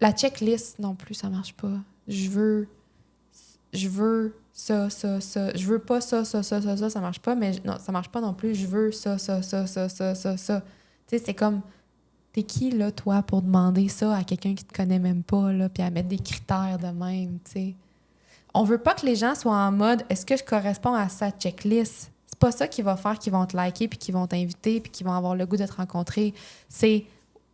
La checklist non plus, ça marche pas. Je veux ça. Je veux pas ça, ça marche pas, mais non, ça marche pas non plus. Je veux ça. Tu sais, c'est comme, t'es qui, là, toi, pour demander ça à quelqu'un qui te connaît même pas, là, puis à mettre des critères de même, tu sais. On veut pas que les gens soient en mode, est-ce que je corresponds à sa checklist? C'est pas ça qui va faire qu'ils vont te liker, puis qu'ils vont t'inviter, puis qu'ils vont avoir le goût de te rencontrer. C'est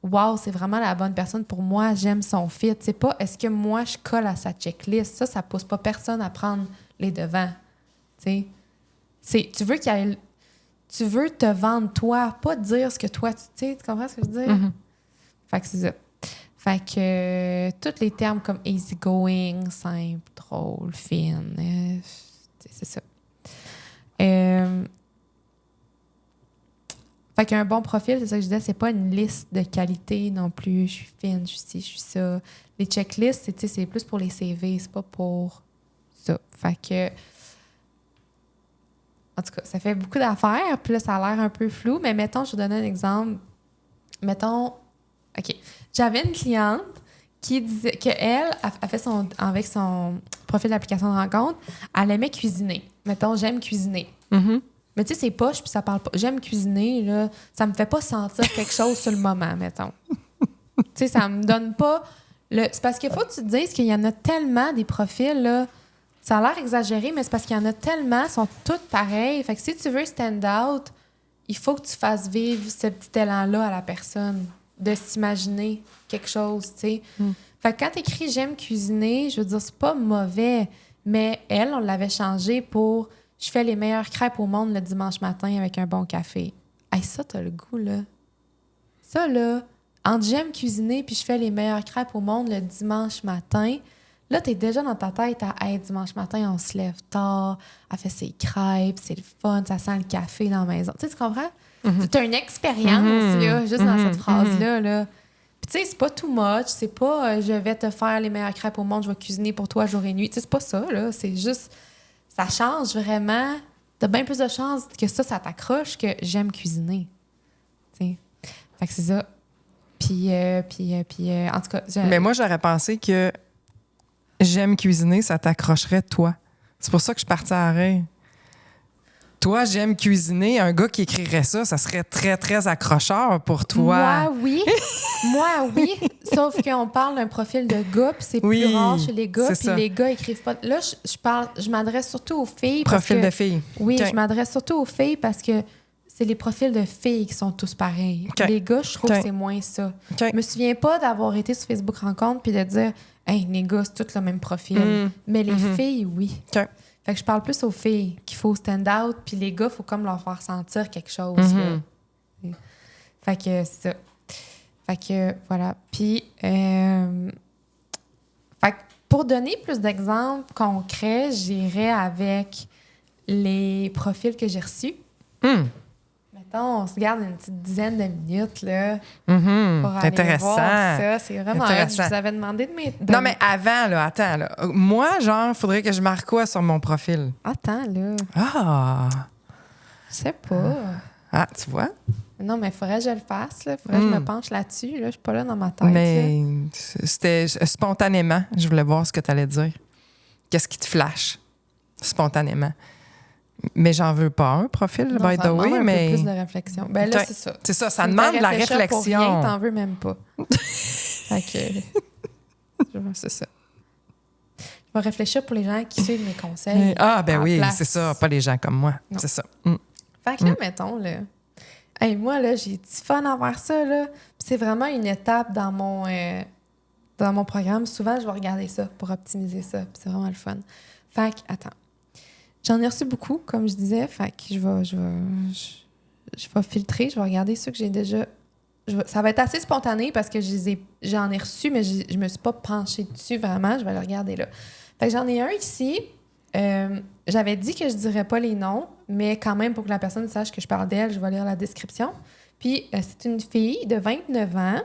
wow, c'est vraiment la bonne personne pour moi, j'aime son fit. C'est pas est-ce que moi je colle à sa checklist. Ça pousse pas personne à prendre les devants. Tu sais, tu veux qu'il y ait tu veux te vendre toi, pas dire ce que toi, tu sais, tu comprends ce que je veux dire? Mm-hmm. Fait que c'est ça. Fait que tous les termes comme easygoing, simple, drôle, fine, c'est ça. Fait qu'un bon profil, c'est ça que je disais, c'est pas une liste de qualités non plus. Je suis fine, je suis ci, je suis ça. Les checklists, c'est plus pour les CV, c'est pas pour ça. Fait que, en tout cas, ça fait beaucoup d'affaires, puis là, ça a l'air un peu flou, mais mettons, je vais donner un exemple. Mettons, OK, j'avais une cliente qui disait qu'elle a fait avec son profil d'application de rencontre, elle aimait cuisiner. Mettons, j'aime cuisiner. Mm-hmm. Mais tu sais, c'est poche, puis ça parle pas. J'aime cuisiner, là. Ça me fait pas sentir quelque chose sur le moment, mettons. Tu sais, ça me donne pas... C'est parce qu'il faut que tu te dises qu'il y en a tellement des profils, là. Ça a l'air exagéré, mais c'est parce qu'il y en a tellement, sont toutes pareilles. Fait que si tu veux stand out, il faut que tu fasses vivre ce petit élan-là à la personne, de s'imaginer quelque chose, tu sais. Fait que quand t'écris « j'aime cuisiner », je veux dire, c'est pas mauvais, mais elle, on l'avait changé pour... Je fais les meilleures crêpes au monde le dimanche matin avec un bon café. Hey, ça, t'as le goût, là. Ça, là, entre j'aime cuisiner puis je fais les meilleures crêpes au monde le dimanche matin, là, t'es déjà dans ta tête à hey, dimanche matin, on se lève tard, elle fait ses crêpes, c'est le fun, ça sent le café dans la maison. Tu sais, tu comprends? Mm-hmm. T'as une expérience, là, juste dans cette phrase-là, là. Puis, tu sais, c'est pas too much, c'est pas je vais te faire les meilleures crêpes au monde, je vais cuisiner pour toi jour et nuit. Tu sais, c'est pas ça, là. C'est juste. Ça change vraiment. T'as bien plus de chances que ça t'accroche que j'aime cuisiner. T'sais. Fait que c'est ça. Puis, en tout cas... Mais moi, j'aurais pensé que j'aime cuisiner, ça t'accrocherait, toi. C'est pour ça que je suis partie à rire. Toi, j'aime cuisiner. Un gars qui écrirait ça, ça serait très, très accrocheur pour toi. Moi, oui. Moi, oui. Sauf qu'on parle d'un profil de gars, puis c'est plus rare chez les gars, puis les gars écrivent pas. Là, je m'adresse surtout aux filles. Profil de filles. Oui, je m'adresse surtout aux filles parce que c'est les profils de filles qui sont tous pareils. Les gars, je trouve que c'est moins ça. Je me souviens pas d'avoir été sur Facebook Rencontre puis de dire « Hey, les gars, c'est tous le même profil. Mais les filles, oui. Fait que je parle plus aux filles qu'il faut stand out, puis les gars, il faut comme leur faire sentir quelque chose. Là. Fait que c'est ça. Fait que voilà. Puis, fait que pour donner plus d'exemples concrets, j'irais avec les profils que j'ai reçus. Mettons, on se garde une petite dizaine de minutes là, pour aller intéressant. voir ça. C'est vraiment intéressant. Je vous avais demandé de m'aider. Non, mais avant, là, attends. Là. Moi, genre, il faudrait que je marque quoi sur mon profil? Attends, là. Ah! Je sais pas. Ah, tu vois? Non, mais il faudrait que je le fasse. Il faudrait que je me penche là-dessus. Là. Je suis pas là dans ma tête. Mais c'était spontanément. Je voulais voir ce que tu allais dire. Qu'est-ce qui te flash spontanément? Mais j'en veux pas un profil, non, by the way. Un mais peu plus de réflexion. Ben là, c'est ça. C'est ça, ça demande de la réflexion. Pour rien, t'en veux même pas. Fait que, c'est ça. Je vais réfléchir pour les gens qui suivent mes conseils. Ah, ben oui, c'est ça. Pas les gens comme moi. Non. C'est ça. Fait que là, mettons, là. Hey, moi, là, j'ai du fun à voir ça, là. Puis c'est vraiment une étape dans mon programme. Souvent, je vais regarder ça pour optimiser ça. Puis c'est vraiment le fun. Fait que, attends. J'en ai reçu beaucoup, comme je disais. Fait que je vais filtrer. Je vais regarder ceux que j'ai déjà... ça va être assez spontané parce que j'en ai reçu, mais je me suis pas penchée dessus vraiment. Je vais le regarder là. Fait que j'en ai un ici. J'avais dit que je dirais pas les noms, mais quand même, pour que la personne sache que je parle d'elle, je vais lire la description. Puis, c'est une fille de 29 ans.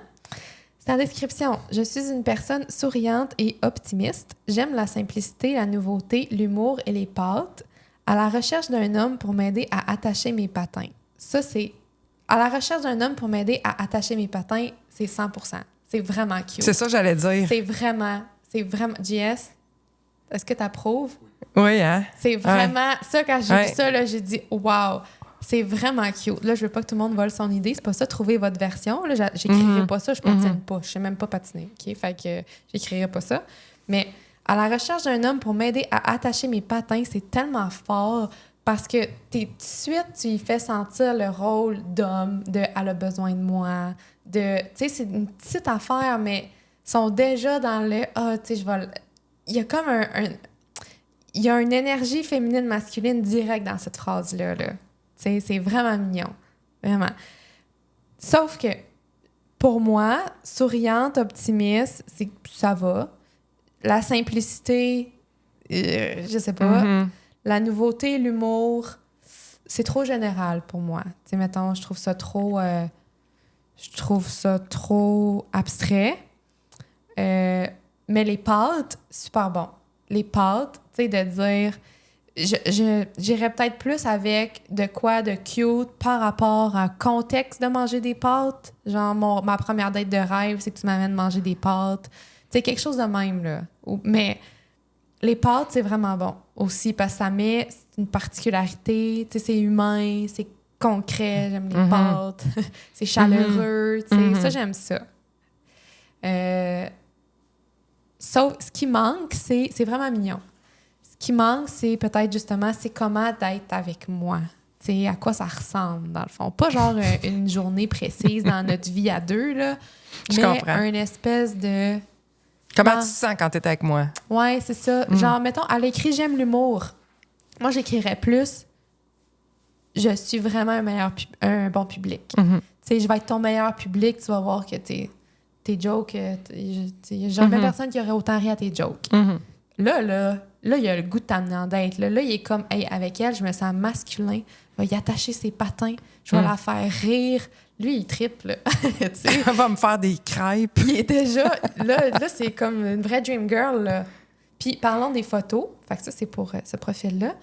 C'est la description. « Je suis une personne souriante et optimiste. J'aime la simplicité, la nouveauté, l'humour et les pâtes. À la recherche d'un homme pour m'aider à attacher mes patins. » Ça, c'est... À la recherche d'un homme pour m'aider à attacher mes patins, c'est 100%. C'est vraiment cute. C'est ça que j'allais dire. C'est vraiment... JS, est-ce que tu approuves? Oui, hein? C'est vraiment... Ça, quand j'ai vu ça, là, j'ai dit « Wow! » C'est vraiment cute. Là, je veux pas que tout le monde vole son idée. C'est pas ça, trouver votre version. Là, j'écrirai pas ça, je patine pas. Je sais même pas patiner, OK? Fait que j'écrirai pas ça. Mais à la recherche d'un homme pour m'aider à attacher mes patins, c'est tellement fort parce que tout de suite, tu lui fais sentir le rôle d'homme, de « elle a besoin de moi », de... Tu sais, c'est une petite affaire, mais ils sont déjà dans le « ah, tu sais, je vais... » Il y a comme il y a une énergie féminine-masculine directe dans cette phrase-là, là. sais, c'est vraiment mignon. Vraiment. Sauf que, pour moi, souriante, optimiste, ça va. La simplicité, je sais pas. Mm-hmm. La nouveauté, l'humour, c'est trop général pour moi. Tu sais, mettons, je trouve ça trop abstrait. Mais les pâtes, super bon. Les pâtes, tu sais, de dire... J'irais peut-être plus avec de quoi de cute par rapport à un contexte de manger des pâtes. Genre, ma première date de rêve, c'est que tu m'amènes manger des pâtes. Tu sais, quelque chose de même, là. Mais les pâtes, c'est vraiment bon aussi parce que ça met une particularité. Tu sais, c'est humain, c'est concret. J'aime les pâtes. C'est chaleureux. Tu sais, ça, j'aime ça. Sauf, ce qui manque, c'est vraiment mignon. Ce qui manque, c'est peut-être justement, c'est comment d'être avec moi. Tu sais, à quoi ça ressemble, dans le fond. Pas genre une journée précise dans notre vie à deux, là, Je comprends. une espèce de... Comment tu te sens quand tu es avec moi? Ouais, c'est ça. Genre, mettons, elle écrit « J'aime l'humour ». Moi, j'écrirais plus « Je suis vraiment un bon public ». Tu sais, je vais être ton meilleur public, tu vas voir que tes jokes... Il n'y a jamais personne qui aurait autant ri à tes jokes. Là, il a le goût de t'amener en date. Là, il est comme, hey, avec elle, je me sens masculin. Je vais y attacher ses patins. Je vais la faire rire. Lui, il triple. Tu sais. Elle va me faire des crêpes. Il est déjà... Là, c'est comme une vraie dream girl. Là. Puis, parlons des photos. Fait que ça, c'est pour ce profil-là.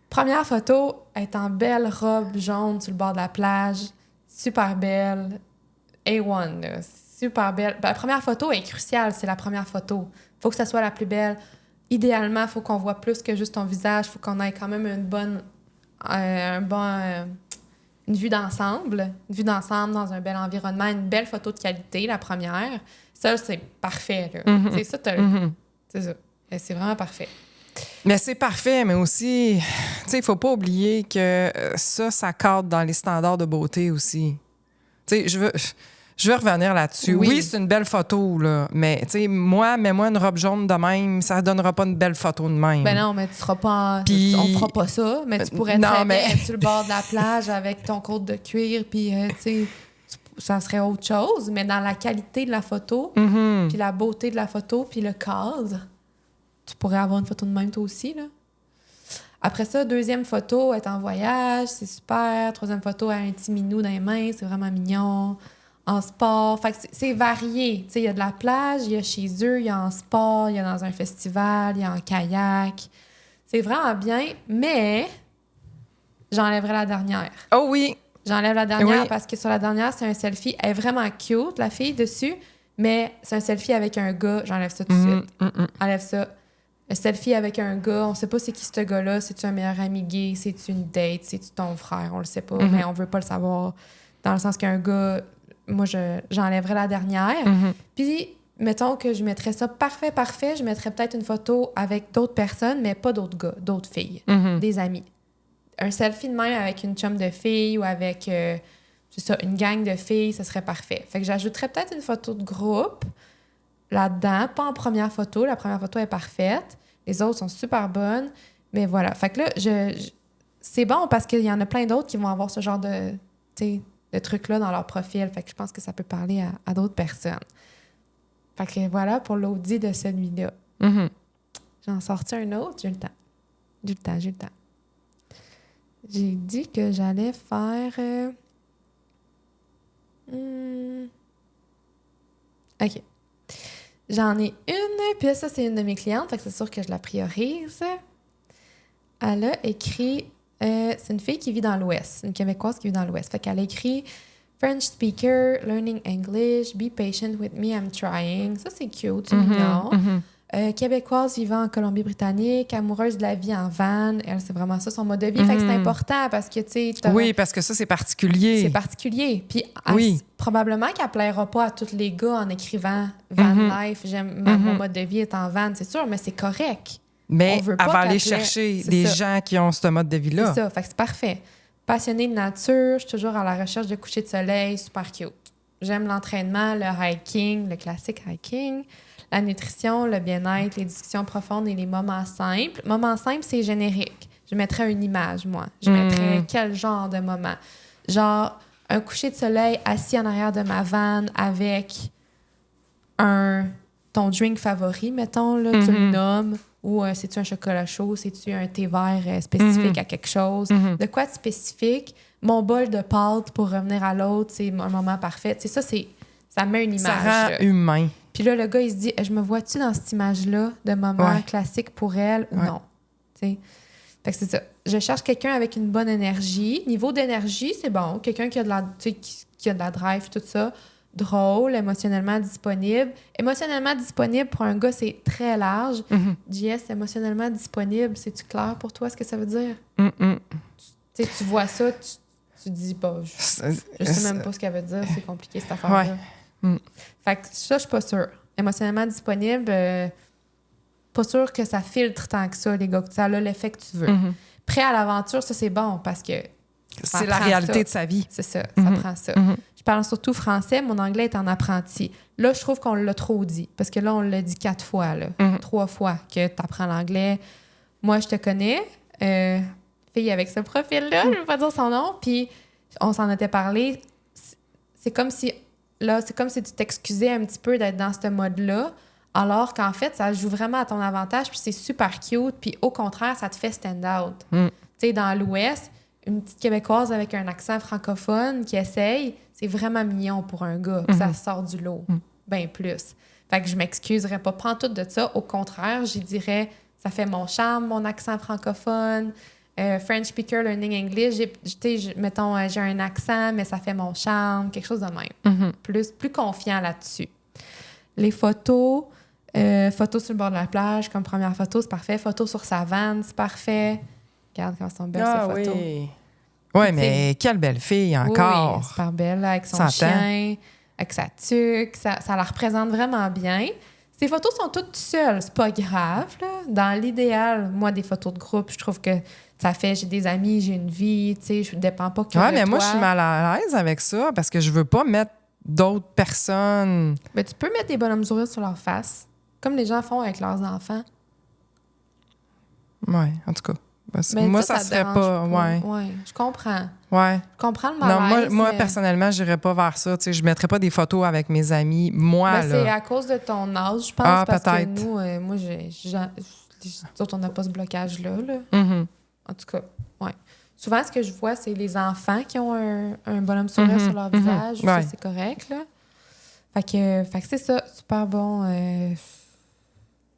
Première photo, elle est en belle robe jaune sur le bord de la plage. Super belle. A1, là. Super belle. La première photo est cruciale. C'est la première photo. Faut que ça soit la plus belle. Idéalement, il faut qu'on voit plus que juste ton visage. Il faut qu'on ait quand même une vue d'ensemble. Une vue d'ensemble dans un bel environnement. Une belle photo de qualité, la première. Ça, c'est parfait. Là. C'est ça, c'est ça. C'est vraiment parfait. Mais c'est parfait, mais aussi, tu sais, il faut pas oublier que ça cadre dans les standards de beauté aussi. Tu sais, je veux revenir là-dessus. Oui, c'est une belle photo, là, mais tu sais, mets-moi une robe jaune de même, ça donnera pas une belle photo de même. Ben non, mais tu seras pas... on fera pas ça, mais tu pourrais très bien être sur le bord de la plage avec ton côte de cuir, puis tu sais, ça serait autre chose, mais dans la qualité de la photo, puis la beauté de la photo, puis le cadre, tu pourrais avoir une photo de même toi aussi, là. Après ça, deuxième photo, elle est en voyage, c'est super. Troisième photo, elle a un petit minou dans les mains, c'est vraiment mignon. En sport. Fait que c'est varié. Tu sais, il y a de la plage, il y a chez eux, il y a en sport, il y a dans un festival, il y a en kayak. C'est vraiment bien, mais j'enlèverai la dernière. Oh oui! J'enlève la dernière parce que sur la dernière, c'est un selfie. Elle est vraiment cute, la fille, dessus, mais c'est un selfie avec un gars. J'enlève ça tout de suite. Enlève ça. Un selfie avec un gars, on sait pas c'est qui ce gars-là. C'est-tu un meilleur ami gay? C'est-tu une date? C'est-tu ton frère? On le sait pas, mais on veut pas le savoir. Dans le sens qu'un gars... Moi, j'enlèverais la dernière. Puis, mettons que je mettrais ça parfait. Je mettrais peut-être une photo avec d'autres personnes, mais pas d'autres gars, d'autres filles, des amis. Un selfie de même avec une chum de filles ou avec, une gang de filles, ce serait parfait. Fait que j'ajouterais peut-être une photo de groupe là-dedans, pas en première photo. La première photo est parfaite. Les autres sont super bonnes. Mais voilà. Fait que là, c'est bon parce qu'il y en a plein d'autres qui vont avoir ce genre de trucs-là dans leur profil. Fait que je pense que ça peut parler à d'autres personnes. Fait que voilà pour l'audit de celui-là. J'en sortis un autre. J'ai le temps. J'ai dit que j'allais faire... OK. J'en ai une, puis ça, c'est une de mes clientes, fait que c'est sûr que je la priorise. Elle a écrit... c'est une fille qui vit dans l'Ouest, une Québécoise qui vit dans l'Ouest. Fait qu'elle a écrit « French speaker, learning English, be patient with me, I'm trying ». Ça, c'est cute, c'est mignon. Québécoise vivant en Colombie-Britannique, amoureuse de la vie en van. Elle, c'est vraiment ça, son mode de vie. Fait que c'est important parce que, tu sais... Oui, parce que ça, c'est particulier. C'est particulier. Puis, probablement qu'elle plaira pas à tous les gars en écrivant « van life, mon mode de vie est en van », c'est sûr, mais c'est correct. Mais elle va aller chercher des gens qui ont ce mode de vie-là. C'est ça, fait que c'est parfait. Passionnée de nature, je suis toujours à la recherche de coucher de soleil, super cute. J'aime l'entraînement, le hiking, le classique hiking, la nutrition, le bien-être, les discussions profondes et les moments simples. Moments simples, c'est générique. Je mettrais une image, moi. Je mettrais quel genre de moment? Genre, un coucher de soleil assis en arrière de ma vanne avec ton drink favori, mettons, là, tu le nommes, ou c'est-tu un chocolat chaud, c'est-tu un thé vert spécifique à quelque chose, de quoi de spécifique, mon bol de pâte pour revenir à l'autre, c'est un moment parfait. Tu sais, ça met une image. Ça rend humain. Puis là, le gars, il se dit, je me vois-tu dans cette image-là de moment classique pour elle ou non? Tu sais? Fait que c'est ça. Je cherche quelqu'un avec une bonne énergie. Niveau d'énergie, c'est bon. Quelqu'un qui a de la, tu sais, qui a de la drive, tout ça. Drôle, émotionnellement disponible. Émotionnellement disponible, pour un gars, c'est très large. JS, émotionnellement disponible, c'est-tu clair pour toi ce que ça veut dire? Tu sais, tu vois ça, tu dis pas. Je sais même pas ce qu'elle veut dire. C'est compliqué, cette affaire-là. Fait que ça, je suis pas sûre. Émotionnellement disponible... pas sûr que ça filtre tant que ça, les gars, que ça a l'effet que tu veux. Prêt à l'aventure, ça, c'est bon parce que... C'est la réalité de sa vie. C'est ça, ça prend ça. Je parle surtout français, mon anglais est en apprenti. Là, je trouve qu'on l'a trop dit parce que là, on l'a dit 4 fois, là, 3 fois que tu apprends l'anglais. Moi, je te connais, fille avec ce profil-là, je ne veux pas dire son nom, puis on s'en était parlé. C'est comme si tu t'excusais un petit peu d'être dans ce mode-là. Alors qu'en fait, ça joue vraiment à ton avantage, puis c'est super cute, puis au contraire, ça te fait stand out. Tu sais, dans l'Ouest, une petite Québécoise avec un accent francophone qui essaye, c'est vraiment mignon pour un gars. Ça sort du lot, bien plus. Fait que je m'excuserais pas pantoute de ça. Au contraire, j'y dirais, ça fait mon charme, mon accent francophone. French speaker learning English, mettons, j'ai un accent, mais ça fait mon charme, quelque chose de même. Plus confiant là-dessus. Les photos... photos sur le bord de la plage, comme première photo, c'est parfait. Photos sur sa vanne, c'est parfait. Regarde comment sont belles ces photos. Oui, mais quelle belle fille encore. Oui, super belle, là, avec son chien, avec sa tuque. Ça la représente vraiment bien. Ces photos sont toutes seules, c'est pas grave. Là. Dans l'idéal, moi, des photos de groupe, je trouve que ça fait, j'ai des amis, j'ai une vie, tu sais, je ne dépends pas que de mais toi. moi, je suis mal à l'aise avec ça parce que je veux pas mettre d'autres personnes... Mais tu peux mettre des bonhommes sourires sur leur face. Comme les gens font avec leurs enfants. Oui, en tout cas. Moi, ça serait pas... Oui, je comprends. Ouais. Je comprends le malaise. Non, moi personnellement, je n'irais pas vers ça. Je ne mettrais pas des photos avec mes amis. Moi, là... C'est à cause de ton âge, je pense. Ah, parce peut-être. Que nous, moi, on n'a pas ce blocage-là. Là. En tout cas, oui. Souvent, ce que je vois, c'est les enfants qui ont un bonhomme sourire sur leur visage. Ça, c'est correct, là. Fait que c'est ça. Super bon...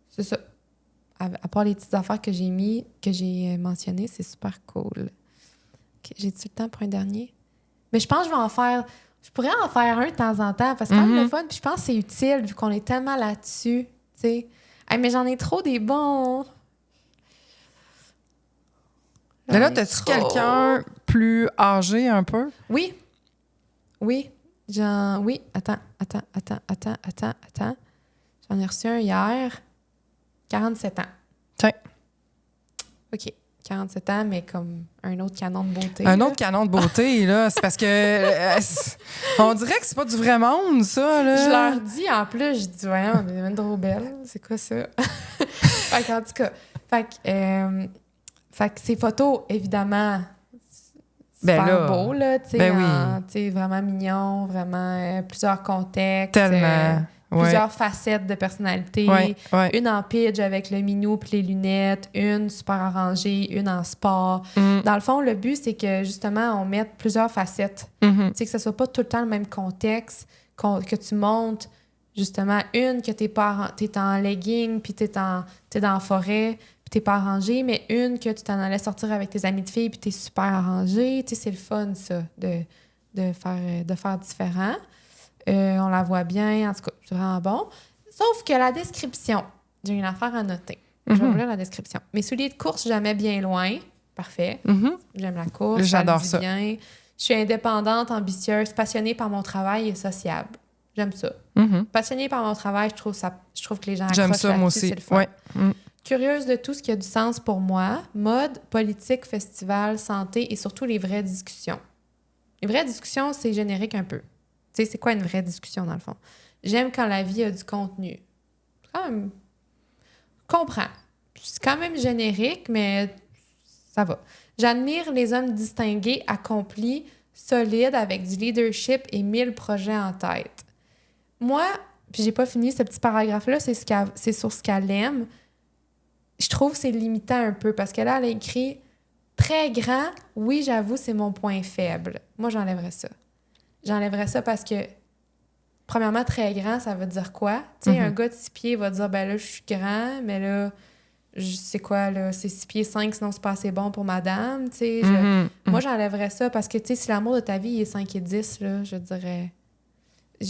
C'est ça. À part les petites affaires que j'ai mentionnées, c'est super cool. Okay, j'ai-tu le temps pour un dernier? Mais je pense que je pourrais en faire un de temps en temps parce que c'est quand même le fun. Puis je pense que c'est utile vu qu'on est tellement là-dessus. Hey, mais j'en ai trop des bons. Mais là, t'as-tu quelqu'un plus âgé un peu? Oui. Oui. Oui. Attends. J'en ai reçu un hier. 47 ans. Tiens. OK. 47 ans, mais comme un autre canon de beauté. Un autre canon de beauté, là. C'est parce que... on dirait que c'est pas du vrai monde, ça, là. Je leur dis, en plus, je dis, voyons, on est même trop belle. C'est quoi ça? Fait en tout cas, fait que ces photos, évidemment, super beau, là. Tu sais, vraiment mignon, vraiment plusieurs contextes. Tellement. Plusieurs facettes de personnalité. Une en pitch avec le minou puis les lunettes, une super arrangée, une en sport. Dans le fond, le but, c'est que justement, on mette plusieurs facettes. Tu sais, que ce soit pas tout le temps le même contexte, que tu montes justement une que t'es en legging puis t'es dans la forêt puis t'es pas arrangée, mais une que tu t'en allais sortir avec tes amis de filles puis t'es super arrangée. Tu sais, c'est le fun, ça, de faire différent. On la voit bien, en tout cas, c'est vraiment bon. Sauf que la description, j'ai une affaire à noter. Je vais vous lire la description. Mes souliers de course, jamais bien loin. Parfait. J'aime la course. J'adore ça. Bien. Je suis indépendante, ambitieuse, passionnée par mon travail et sociable. J'aime ça. Passionnée par mon travail, je trouve que les gens accrochent j'aime ça, moi aussi. C'est le fun. Curieuse de tout ce qui a du sens pour moi. Mode, politique, festival, santé et surtout les vraies discussions. Les vraies discussions, c'est générique un peu. Tu sais, c'est quoi une vraie discussion, dans le fond? J'aime quand la vie a du contenu. C'est quand même... Je comprends. C'est quand même générique, mais ça va. J'admire les hommes distingués, accomplis, solides, avec du leadership et 1000 projets en tête. Moi, puis j'ai pas fini ce petit paragraphe-là, c'est sur ce qu'elle aime. Je trouve que c'est limitant un peu parce que là, elle a écrit « Très grand, oui, j'avoue, c'est mon point faible. » Moi, j'enlèverais ça. J'enlèverais ça parce que, premièrement, très grand, ça veut dire quoi? Tu sais, un gars de 6 pieds va dire « Ben là, je suis grand, mais là, c'est quoi, là? C'est 6 pieds 5, sinon c'est pas assez bon pour madame. » Tu sais, moi, j'enlèverais ça parce que, tu sais, si l'amour de ta vie est 5 et 10, là, je dirais... Tu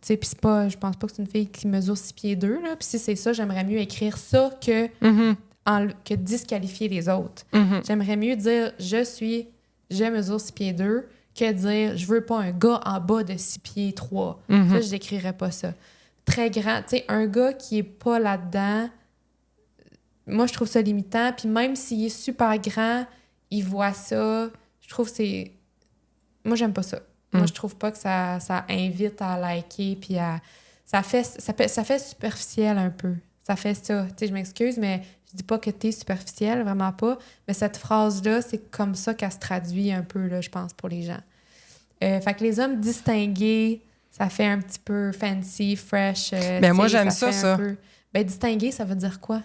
sais, puis c'est pas... Je pense pas que c'est une fille qui mesure 6 pieds 2, là. Puis si c'est ça, j'aimerais mieux écrire ça que disqualifier les autres. J'aimerais mieux dire « Je mesure 6 pieds 2 » que dire « Je veux pas un gars en bas de 6 pieds 3 ». Ça, je n'écrirais pas ça. Très grand. Tu sais, un gars qui est pas là-dedans, moi, je trouve ça limitant. Puis même s'il est super grand, il voit ça. Je trouve que c'est... Moi, j'aime pas ça. Moi, je trouve pas que ça invite à liker puis à... Ça fait superficiel un peu. Ça fait ça. Tu sais, je m'excuse, mais je dis pas que t'es superficiel, vraiment pas. Mais cette phrase-là, c'est comme ça qu'elle se traduit un peu, là, je pense, pour les gens. Fait que les hommes distingués, ça fait un petit peu fancy, fresh. Ben moi, j'aime ça. Ben, distingué, ça veut dire quoi?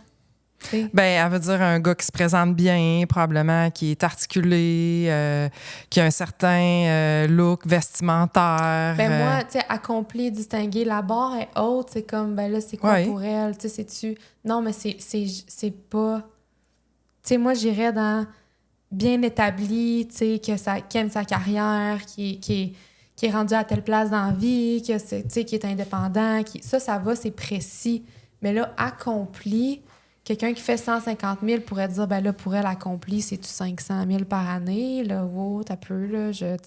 T'sais? Ben, elle veut dire un gars qui se présente bien, probablement, qui est articulé, qui a un certain look vestimentaire. Ben moi, tu sais, accompli, distingué, la barre est haute, c'est comme, ben là, c'est quoi pour elle? Tu sais, c'est-tu... Non, mais c'est pas... Tu sais, moi, j'irais dans bien établi, tu sais, qui aime sa carrière, qui est rendu à telle place dans la vie, tu sais, qui est indépendant, ça va, c'est précis. Mais là, accompli... Quelqu'un qui fait 150 000 pourrait dire, ben là, pour elle, accompli, c'est-tu 500 000 par année? Là, wow, t'as peu, là. Je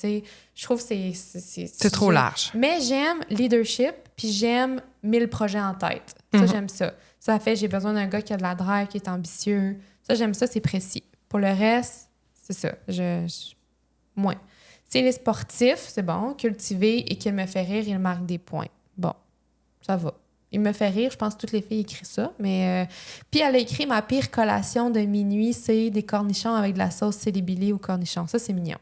trouve que c'est trop large. Mais j'aime leadership, puis j'aime 1000 projets en tête. Ça, j'aime ça. Ça fait, j'ai besoin d'un gars qui a de la drive, qui est ambitieux. Ça, j'aime ça, c'est précis. Pour le reste, c'est ça. Moins. S'il est sportif, c'est bon. Cultivé et qu'il me fait rire, il marque des points. Bon, ça va. Il me fait rire, je pense que toutes les filles écrivent ça. Mais puis elle a écrit « Ma pire collation de minuit, c'est des cornichons avec de la sauce célébili aux cornichons. » Ça, c'est mignon.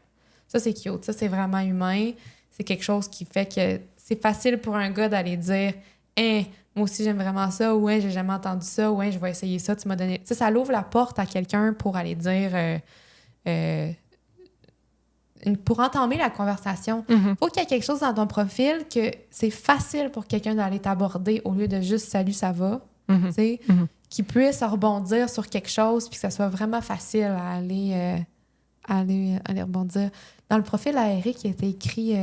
Ça, c'est cute. Ça, c'est vraiment humain. C'est quelque chose qui fait que c'est facile pour un gars d'aller dire « Hein, moi aussi, j'aime vraiment ça. » ou « Hein, j'ai jamais entendu ça. » ou « Hein, je vais essayer ça. Tu m'as donné... » Tu sais, ça l'ouvre la porte à quelqu'un pour aller dire... pour entamer la conversation. Faut qu'il y ait quelque chose dans ton profil que c'est facile pour quelqu'un d'aller t'aborder au lieu de juste « Salut, ça va? » Tu sais, qu'il puisse rebondir sur quelque chose puis que ça soit vraiment facile à aller rebondir. Dans le profil à Eric, il était écrit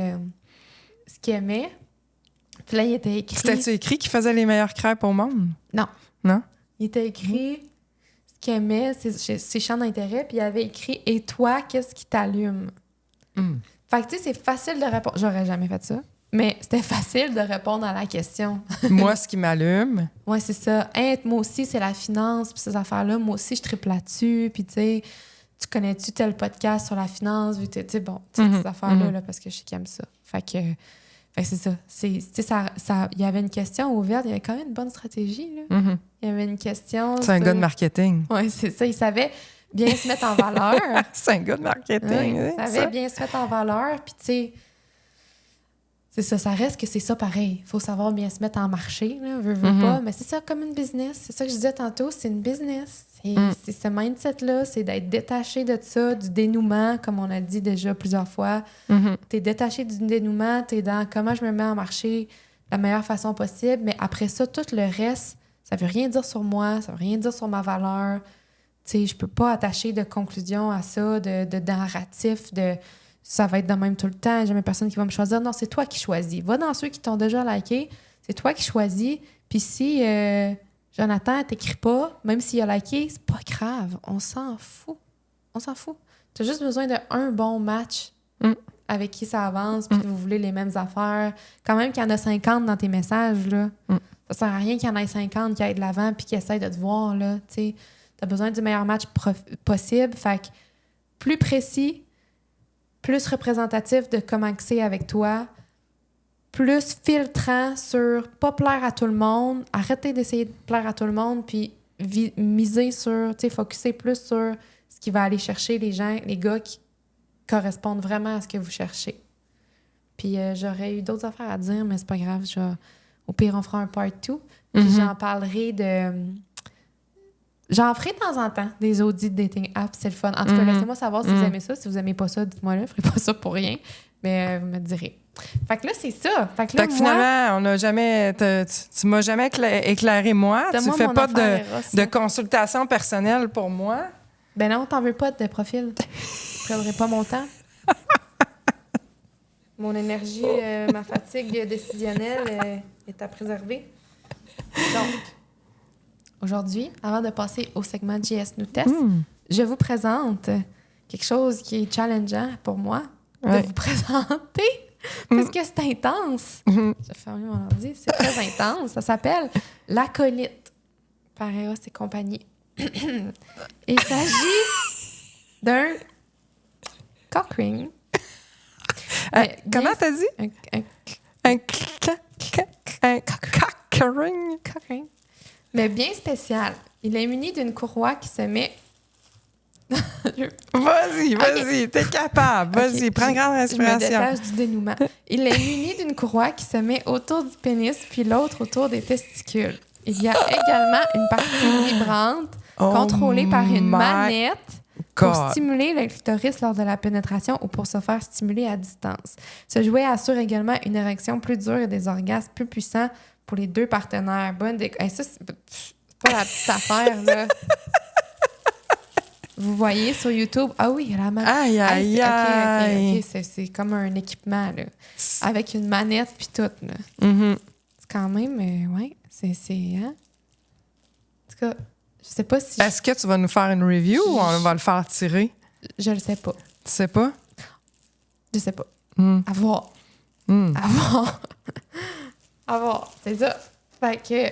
ce qu'il aimait. Puis là, il était écrit... C'était-tu écrit qu'il faisait les meilleures crêpes au monde? Non. Non? Il était écrit ce qu'il aimait, ses champs d'intérêt, puis il avait écrit « Et toi, qu'est-ce qui t'allume? » Fait que, tu sais, c'est facile de répondre. J'aurais jamais fait ça. Mais c'était facile de répondre à la question. Moi, ce qui m'allume. Ouais, c'est ça. Hey, moi aussi, c'est la finance, puis ces affaires-là. Moi aussi, je triple là-dessus. Puis, tu sais, tu connais-tu tel podcast sur la finance? Tu sais, bon, ces affaires-là, là, parce que je sais qu'il aime ça. Fait que c'est ça. Il y avait une question ouverte. Il y avait quand même une bonne stratégie, là. Il y avait une question. C'est un gars de marketing. Oui, c'est ça. Il savait bien se mettre en valeur. C'est un gars de marketing. Oui, il savait bien se mettre en valeur. Puis, tu sais, c'est ça. Ça reste que c'est ça pareil. Il faut savoir bien se mettre en marché, là, veux pas. Mais c'est ça, comme une business. C'est ça que je disais tantôt, c'est une business. C'est ce mindset-là, c'est d'être détaché de ça, du dénouement, comme on a dit déjà plusieurs fois. T'es détaché du dénouement, t'es dans comment je me mets en marché de la meilleure façon possible. Mais après ça, tout le reste, ça veut rien dire sur moi, ça veut rien dire sur ma valeur. Tu sais, je peux pas attacher de conclusion à ça, de narratif, ça va être de même tout le temps. J'ai jamais personne qui va me choisir. Non, c'est toi qui choisis. Va dans ceux qui t'ont déjà liké. C'est toi qui choisis. Puis si Jonathan t'écrit pas, même s'il a liké, c'est pas grave. On s'en fout. On s'en fout. Tu as juste besoin d'un bon match avec qui ça avance, puis vous voulez les mêmes affaires. Quand même qu'il y en a 50 dans tes messages, là. Ça sert à rien qu'il y en ait 50 qui aillent de l'avant puis qui essayent de te voir, là. Tu sais, t'as besoin du meilleur match possible. Fait que plus précis, plus représentatif de comment c'est avec toi, plus filtrant sur pas plaire à tout le monde, arrêtez d'essayer de plaire à tout le monde, puis miser sur, tu sais, focuser plus sur ce qui va aller chercher les gens, les gars qui correspondent vraiment à ce que vous cherchez. Puis j'aurais eu d'autres affaires à dire, mais c'est pas grave. Au pire, on fera un part 2. Puis j'en parlerai de... J'en ferai de temps en temps des audits de dating apps. C'est le fun. En tout cas, laissez-moi savoir si vous aimez ça. Si vous aimez pas ça, dites-moi là. Je ferai pas ça pour rien. Mais vous me direz. Fait que là, c'est ça. Fait que là, finalement, on n'a jamais... Tu m'as jamais éclairé moi. Tu fais pas de consultation personnelle pour moi. Ben non, t'en veux pas de profil. Je prendrai pas mon temps. Mon énergie, ma fatigue décisionnelle est à préserver. Donc, aujourd'hui, avant de passer au segment JS nous teste, je vous présente quelque chose qui est challengeant pour moi de vous présenter parce que c'est intense. Je vais fermer mon ordi. C'est très intense. Ça s'appelle L'Acolyte par Eros et compagnie. Il s'agit d'un cock ring. Comment t'as dit? Un cock ring. Mais bien spécial. Il est muni d'une courroie qui se met... Vas-y, t'es capable. Vas-y, prends une grande respiration. Je me détache du dénouement. Il est muni d'une courroie qui se met autour du pénis puis l'autre autour des testicules. Il y a également une partie vibrante contrôlée par une manette pour stimuler le clitoris lors de la pénétration ou pour se faire stimuler à distance. Ce jouet assure également une érection plus dure et des orgasmes plus puissants pour les deux partenaires. Ça, c'est pas la petite affaire, là. Vous voyez sur YouTube, ah oui, il y a la manette. Aïe. OK. C'est comme un équipement, là. Avec une manette puis tout, là. C'est quand même, c'est... Hein? En tout cas, je sais pas si... Est-ce que tu vas nous faire une review ou on va le faire tirer? Je le sais pas. Tu sais pas? Je sais pas. À voir. À voir. C'est ça. Fait que,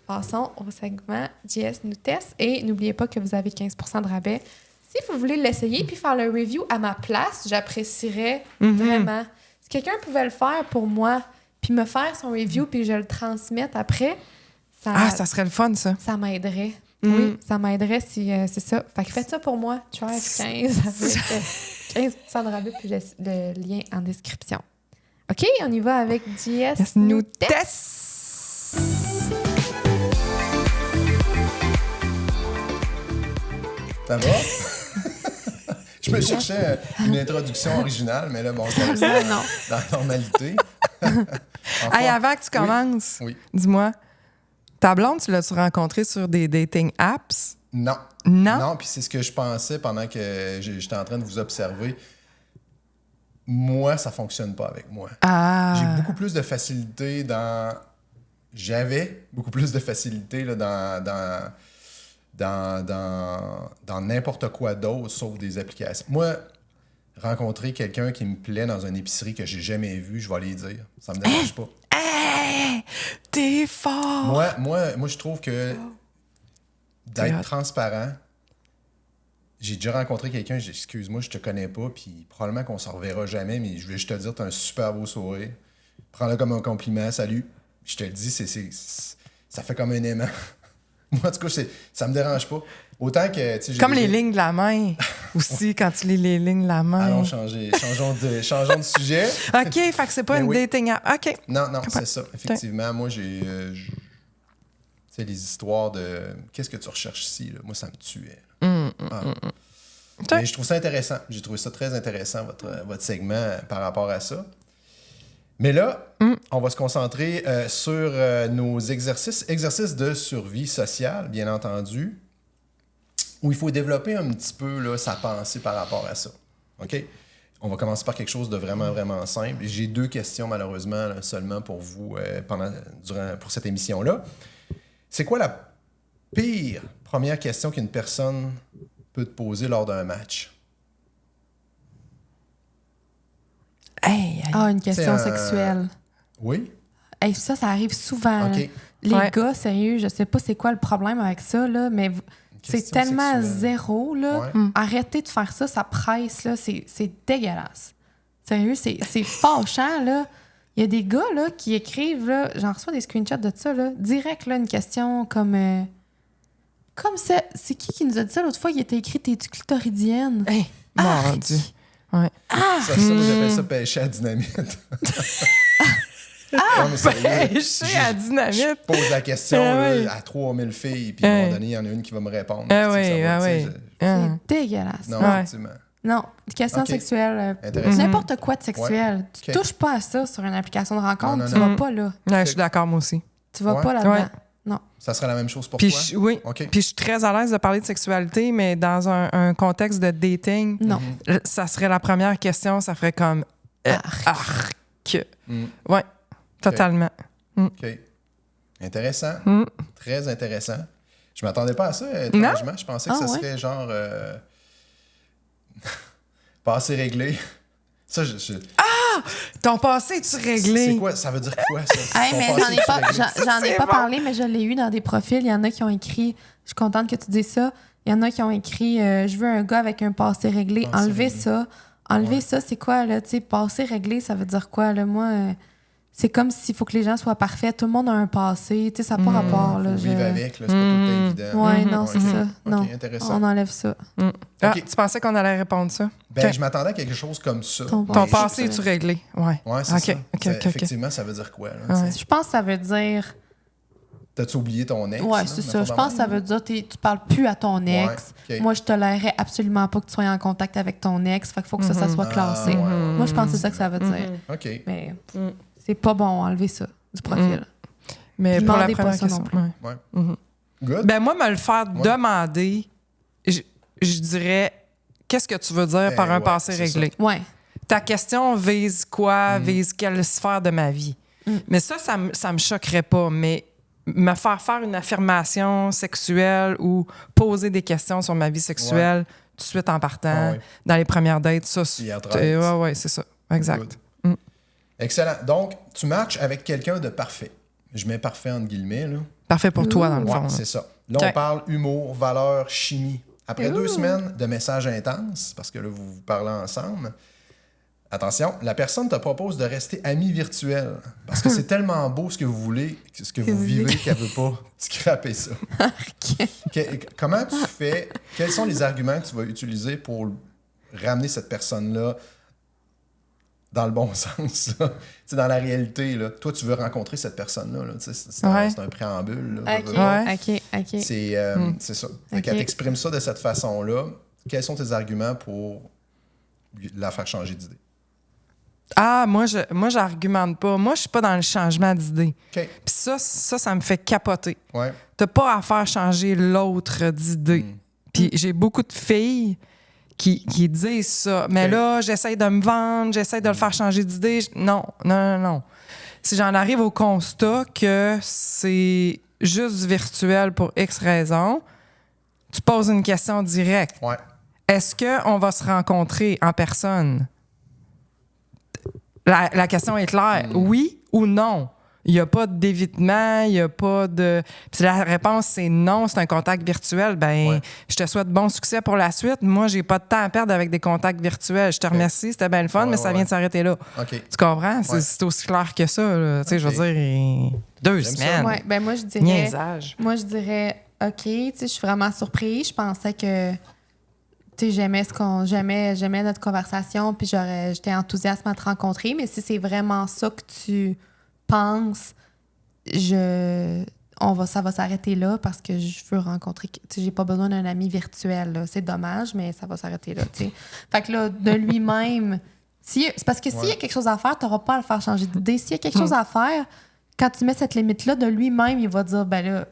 passons au segment JS nous teste. Et n'oubliez pas que vous avez 15% de rabais. Si vous voulez l'essayer puis faire le review à ma place, j'apprécierais vraiment. Si quelqu'un pouvait le faire pour moi puis me faire son review puis que je le transmette après, ça serait le fun, ça. Ça m'aiderait. Oui, ça m'aiderait si c'est ça. Fait que faites ça pour moi. Drive 15 avec 15% de rabais puis le lien en description. OK, on y va avec JS nous teste. Ça va? Je me cherchais une introduction originale, mais là, bon, ça reste dans la normalité. Hey, avant que tu commences, dis-moi, ta blonde, tu l'as-tu rencontrée sur des dating apps? Non. Non, puis c'est ce que je pensais pendant que j'étais en train de vous observer. Moi, ça fonctionne pas avec moi. J'ai beaucoup plus de facilité J'avais beaucoup plus de facilité là, dans n'importe quoi d'autre, sauf des applications. Moi, rencontrer quelqu'un qui me plaît dans une épicerie que j'ai jamais vue, je vais aller dire. Ça me dérange pas. T'es fort! Moi, je trouve que d'être transparent... J'ai déjà rencontré quelqu'un, j'ai dit « Excuse-moi, je te connais pas, puis probablement qu'on s'en reverra jamais, mais je vais juste te dire, t'as un super beau sourire. Prends-le comme un compliment, salut. » Je te le dis, ça fait comme un aimant. Moi, en tout cas, ça me dérange pas. Autant que... Comme les lignes de la main, aussi, quand tu lis les lignes de la main. Allons, changeons de sujet. OK, fait que c'est pas une dating app. OK. Non, c'est ça. Effectivement, moi, j'ai... tu sais, les histoires de... Qu'est-ce que tu recherches ici? Là? Moi, ça me tuait. Mais je trouve ça intéressant. J'ai trouvé ça très intéressant, votre segment par rapport à ça. Mais là, on va se concentrer sur nos exercices de survie sociale, bien entendu, où il faut développer un petit peu là, sa pensée par rapport à ça. OK? On va commencer par quelque chose de vraiment, vraiment simple. J'ai 2 questions, malheureusement, là, seulement pour vous pour cette émission-là. C'est quoi la pire première question qu'une personne peut te poser lors d'un match? Une question sexuelle. Oui? Hey, ça arrive souvent. Okay. Les gars, sérieux, je sais pas c'est quoi le problème avec ça, là, mais c'est tellement sexuelle. Zéro. Là. Arrêtez de faire ça, ça presse. Là, c'est dégueulasse. Sérieux, c'est fâchant. Là. Il y a des gars là, qui écrivent, là, j'en reçois des screenshots de ça, là, direct là, une question comme Comme ça, c'est qui nous a dit ça l'autre fois? Il était écrit « T'es-tu clitoridienne? » Hey, mon Dieu. Ouais. Ça, moi, j'appelle ça pêcher à dynamite. Non, mais sérieux, Pêcher à dynamite. Je pose la question là, à 3000 filles, puis à un moment donné, il y en a une qui va me répondre. C'est dégueulasse. Non, effectivement. Non, question sexuelle. N'importe quoi de sexuel. Tu touches pas à ça sur une application de rencontre, tu vas pas là. Ouais, je suis d'accord, moi aussi. Tu vas pas là-dedans. Non. Ça serait la même chose pour toi? Oui. Okay. Puis je suis très à l'aise de parler de sexualité, mais dans un contexte de dating, non. Ça serait la première question, ça ferait comme arc. Oui, totalement. OK. Intéressant. Très intéressant. Je m'attendais pas à ça, étrangement. Je pensais que ça serait genre passé réglé. Ça, Ton passé est-tu réglé? C'est quoi? Ça veut dire quoi, ça? Hey, mais j'en ai pas parlé, mais je l'ai eu dans des profils. Il y en a qui ont écrit, je suis contente que tu dises ça, il y en a qui ont écrit je veux un gars avec un passé réglé. Enlevez ça. Enlevez ça, c'est quoi, là? Tu sais, passé réglé, ça veut dire quoi, là? Moi, c'est comme s'il faut que les gens soient parfaits. Tout le monde a un passé. Tu sais, ça n'a pas rapport, là. Vivre avec, là, c'est pas tout le temps évident. Ouais, non, c'est ça. Non, intéressant. on enlève ça. Tu pensais qu'on allait répondre ça? Ben, je m'attendais à quelque chose comme ça. Ton passé, es-tu réglé? Ouais, c'est ça. Effectivement, ça veut dire quoi, là? Je pense que ça veut dire... T'as-tu oublié ton ex? Ouais, c'est ça. Je pense que ça veut dire que tu parles plus à ton ex. Moi, je tolérerais absolument pas que tu sois en contact avec ton ex. Fait qu'il faut que ça soit classé. Moi, je pense que c'est ça que ça veut dire. OK. Mais c'est pas bon, enlever ça du profil. Mais pour la première question. Good. Ben moi, me le faire demander, je dirais, qu'est-ce que tu veux dire par un passé réglé? Ouais. Ta question vise quoi? Vise quelle sphère de ma vie? Mais ça me choquerait pas. Mais me faire une affirmation sexuelle ou poser des questions sur ma vie sexuelle tout de suite en partant, dans les premières dates, ça, ouais, c'est ça. Exact. Excellent. Donc, tu matches avec quelqu'un de parfait. Je mets parfait entre guillemets, là. Parfait pour toi, dans le fond. C'est ça. Là, on parle humour, valeur, chimie. Après 2 semaines de messages intenses, parce que là, vous parlez ensemble, attention, la personne te propose de rester ami virtuel. Parce que c'est tellement beau ce que vous voulez, ce que vous vivez, qu'elle ne veut pas scraper ça. Comment tu fais? Quels sont les arguments que tu vas utiliser pour ramener cette personne-là dans le bon sens, là? Dans la réalité, là, toi, tu veux rencontrer cette personne-là. Là, c'est un préambule. Là, OK. C'est ça. Quand tu exprimes ça de cette façon-là, quels sont tes arguments pour la faire changer d'idée? Moi, j'argumente pas. Moi, je suis pas dans le changement d'idée. Puis ça me fait capoter. Ouais. T'as pas à faire changer l'autre d'idée. Puis j'ai beaucoup de filles qui disent ça. Mais là, j'essaie de me vendre, j'essaie de le faire changer d'idée. Non. Si j'en arrive au constat que c'est juste virtuel pour X raisons, tu poses une question directe. Ouais. Est-ce qu'on va se rencontrer en personne? La question est claire. Oui ou non? Il n'y a pas d'évitement, il n'y a pas de... Puis la réponse, c'est non, c'est un contact virtuel. Je te souhaite bon succès pour la suite. Moi, j'ai pas de temps à perdre avec des contacts virtuels. Je te remercie, c'était bien le fun, mais ça vient de s'arrêter là. Tu comprends? C'est aussi clair que ça. Je veux dire, 2 semaines. Ouais, moi, je dirais... Niaisage. Moi, je dirais, OK, je suis vraiment surprise. Je pensais que... j'aimais notre conversation, puis j'étais enthousiaste à te rencontrer, mais si c'est vraiment ça que tu penses, ça va s'arrêter là parce que je veux rencontrer... j'ai pas besoin d'un ami virtuel, là. C'est dommage, mais ça va s'arrêter là, Fait que là, de lui-même... c'est parce que s'il y a quelque chose à faire, t'auras pas à le faire changer d'idée. S'il y a quelque chose à faire, quand tu mets cette limite-là, de lui-même, il va dire, ben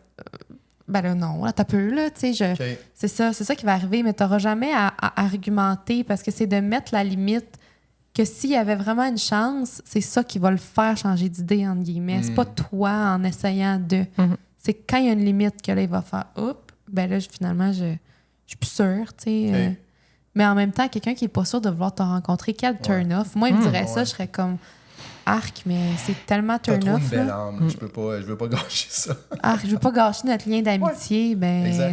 là, non, là, t'as peu, là, c'est ça qui va arriver, mais t'auras jamais à argumenter parce que c'est de mettre la limite que s'il y avait vraiment une chance, c'est ça qui va le faire changer d'idée, entre guillemets. C'est pas toi en essayant de... C'est quand il y a une limite que là, il va faire « Oups, ben là, finalement, je suis plus sûre, tu sais. Mais en même temps, quelqu'un qui est pas sûr de vouloir te rencontrer, quel turn-off? Moi, il me dirait ça, je serais comme... Arc, mais c'est tellement turn-off. T'as trop une belle âme. Je veux pas gâcher ça. Arc, je veux pas gâcher notre lien d'amitié.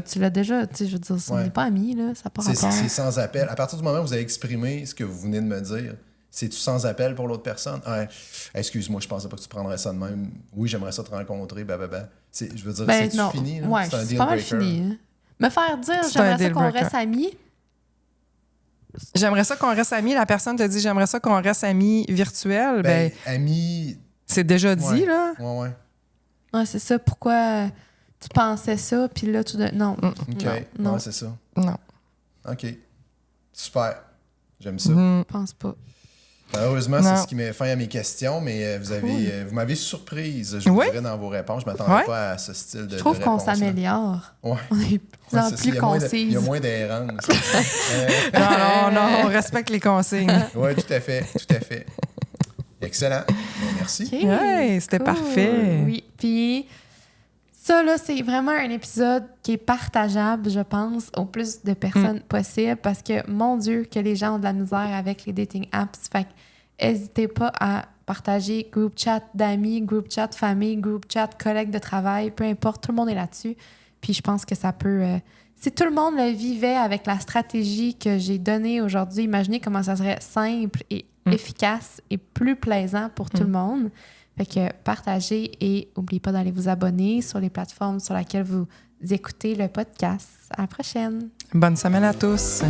Tu l'as déjà. Je veux dire, on n'est pas amis, là. Ça n'a pas rapport. C'est sans appel. À partir du moment où vous avez exprimé ce que vous venez de me dire, c'est-tu sans appel pour l'autre personne? Excuse-moi, je pensais pas que tu prendrais ça de même. Oui, j'aimerais ça te rencontrer. Je veux dire, c'est fini. Là? Ouais, c'est pas mal fini. Hein? Me faire dire, C'est un j'aimerais ça deal qu'on breaker. reste amis. J'aimerais ça qu'on reste amis. La personne te dit j'aimerais ça qu'on reste amis virtuels. Ben, ami... c'est déjà dit, Ouais. là. Ouais. Ouais, c'est ça. Pourquoi tu pensais ça, puis là, non. OK. Non. Ouais, c'est ça. Non. OK. Super. J'aime ça. Je pense pas. Malheureusement, Non. c'est ce qui met fin à mes questions, mais vous m'avez surprise, je vous Oui. dirais, dans vos réponses. Je ne m'attendais Ouais. pas à ce style de Je trouve qu'on réponse-là. s'améliore. Ouais. On est de plus en c'est ça. plus Il y concise. a moins d'errance. Non, on respecte les consignes. Oui, tout à fait. Tout à fait. Excellent. Bon, merci. OK. Ouais, c'était Cool. parfait. Oui. Puis ça, là, c'est vraiment un épisode qui est partageable, je pense, au plus de personnes possible parce que, mon Dieu, que les gens ont de la misère avec les dating apps. Fait que n'hésitez pas à partager groupe chat d'amis, groupe chat famille, groupe chat collègues de travail, peu importe, tout le monde est là-dessus. Puis je pense que ça peut... si tout le monde le vivait avec la stratégie que j'ai donnée aujourd'hui, imaginez comment ça serait simple et efficace et plus plaisant pour tout le monde. Fait que partagez et n'oubliez pas d'aller vous abonner sur les plateformes sur lesquelles vous écoutez le podcast. À la prochaine! Bonne semaine à tous.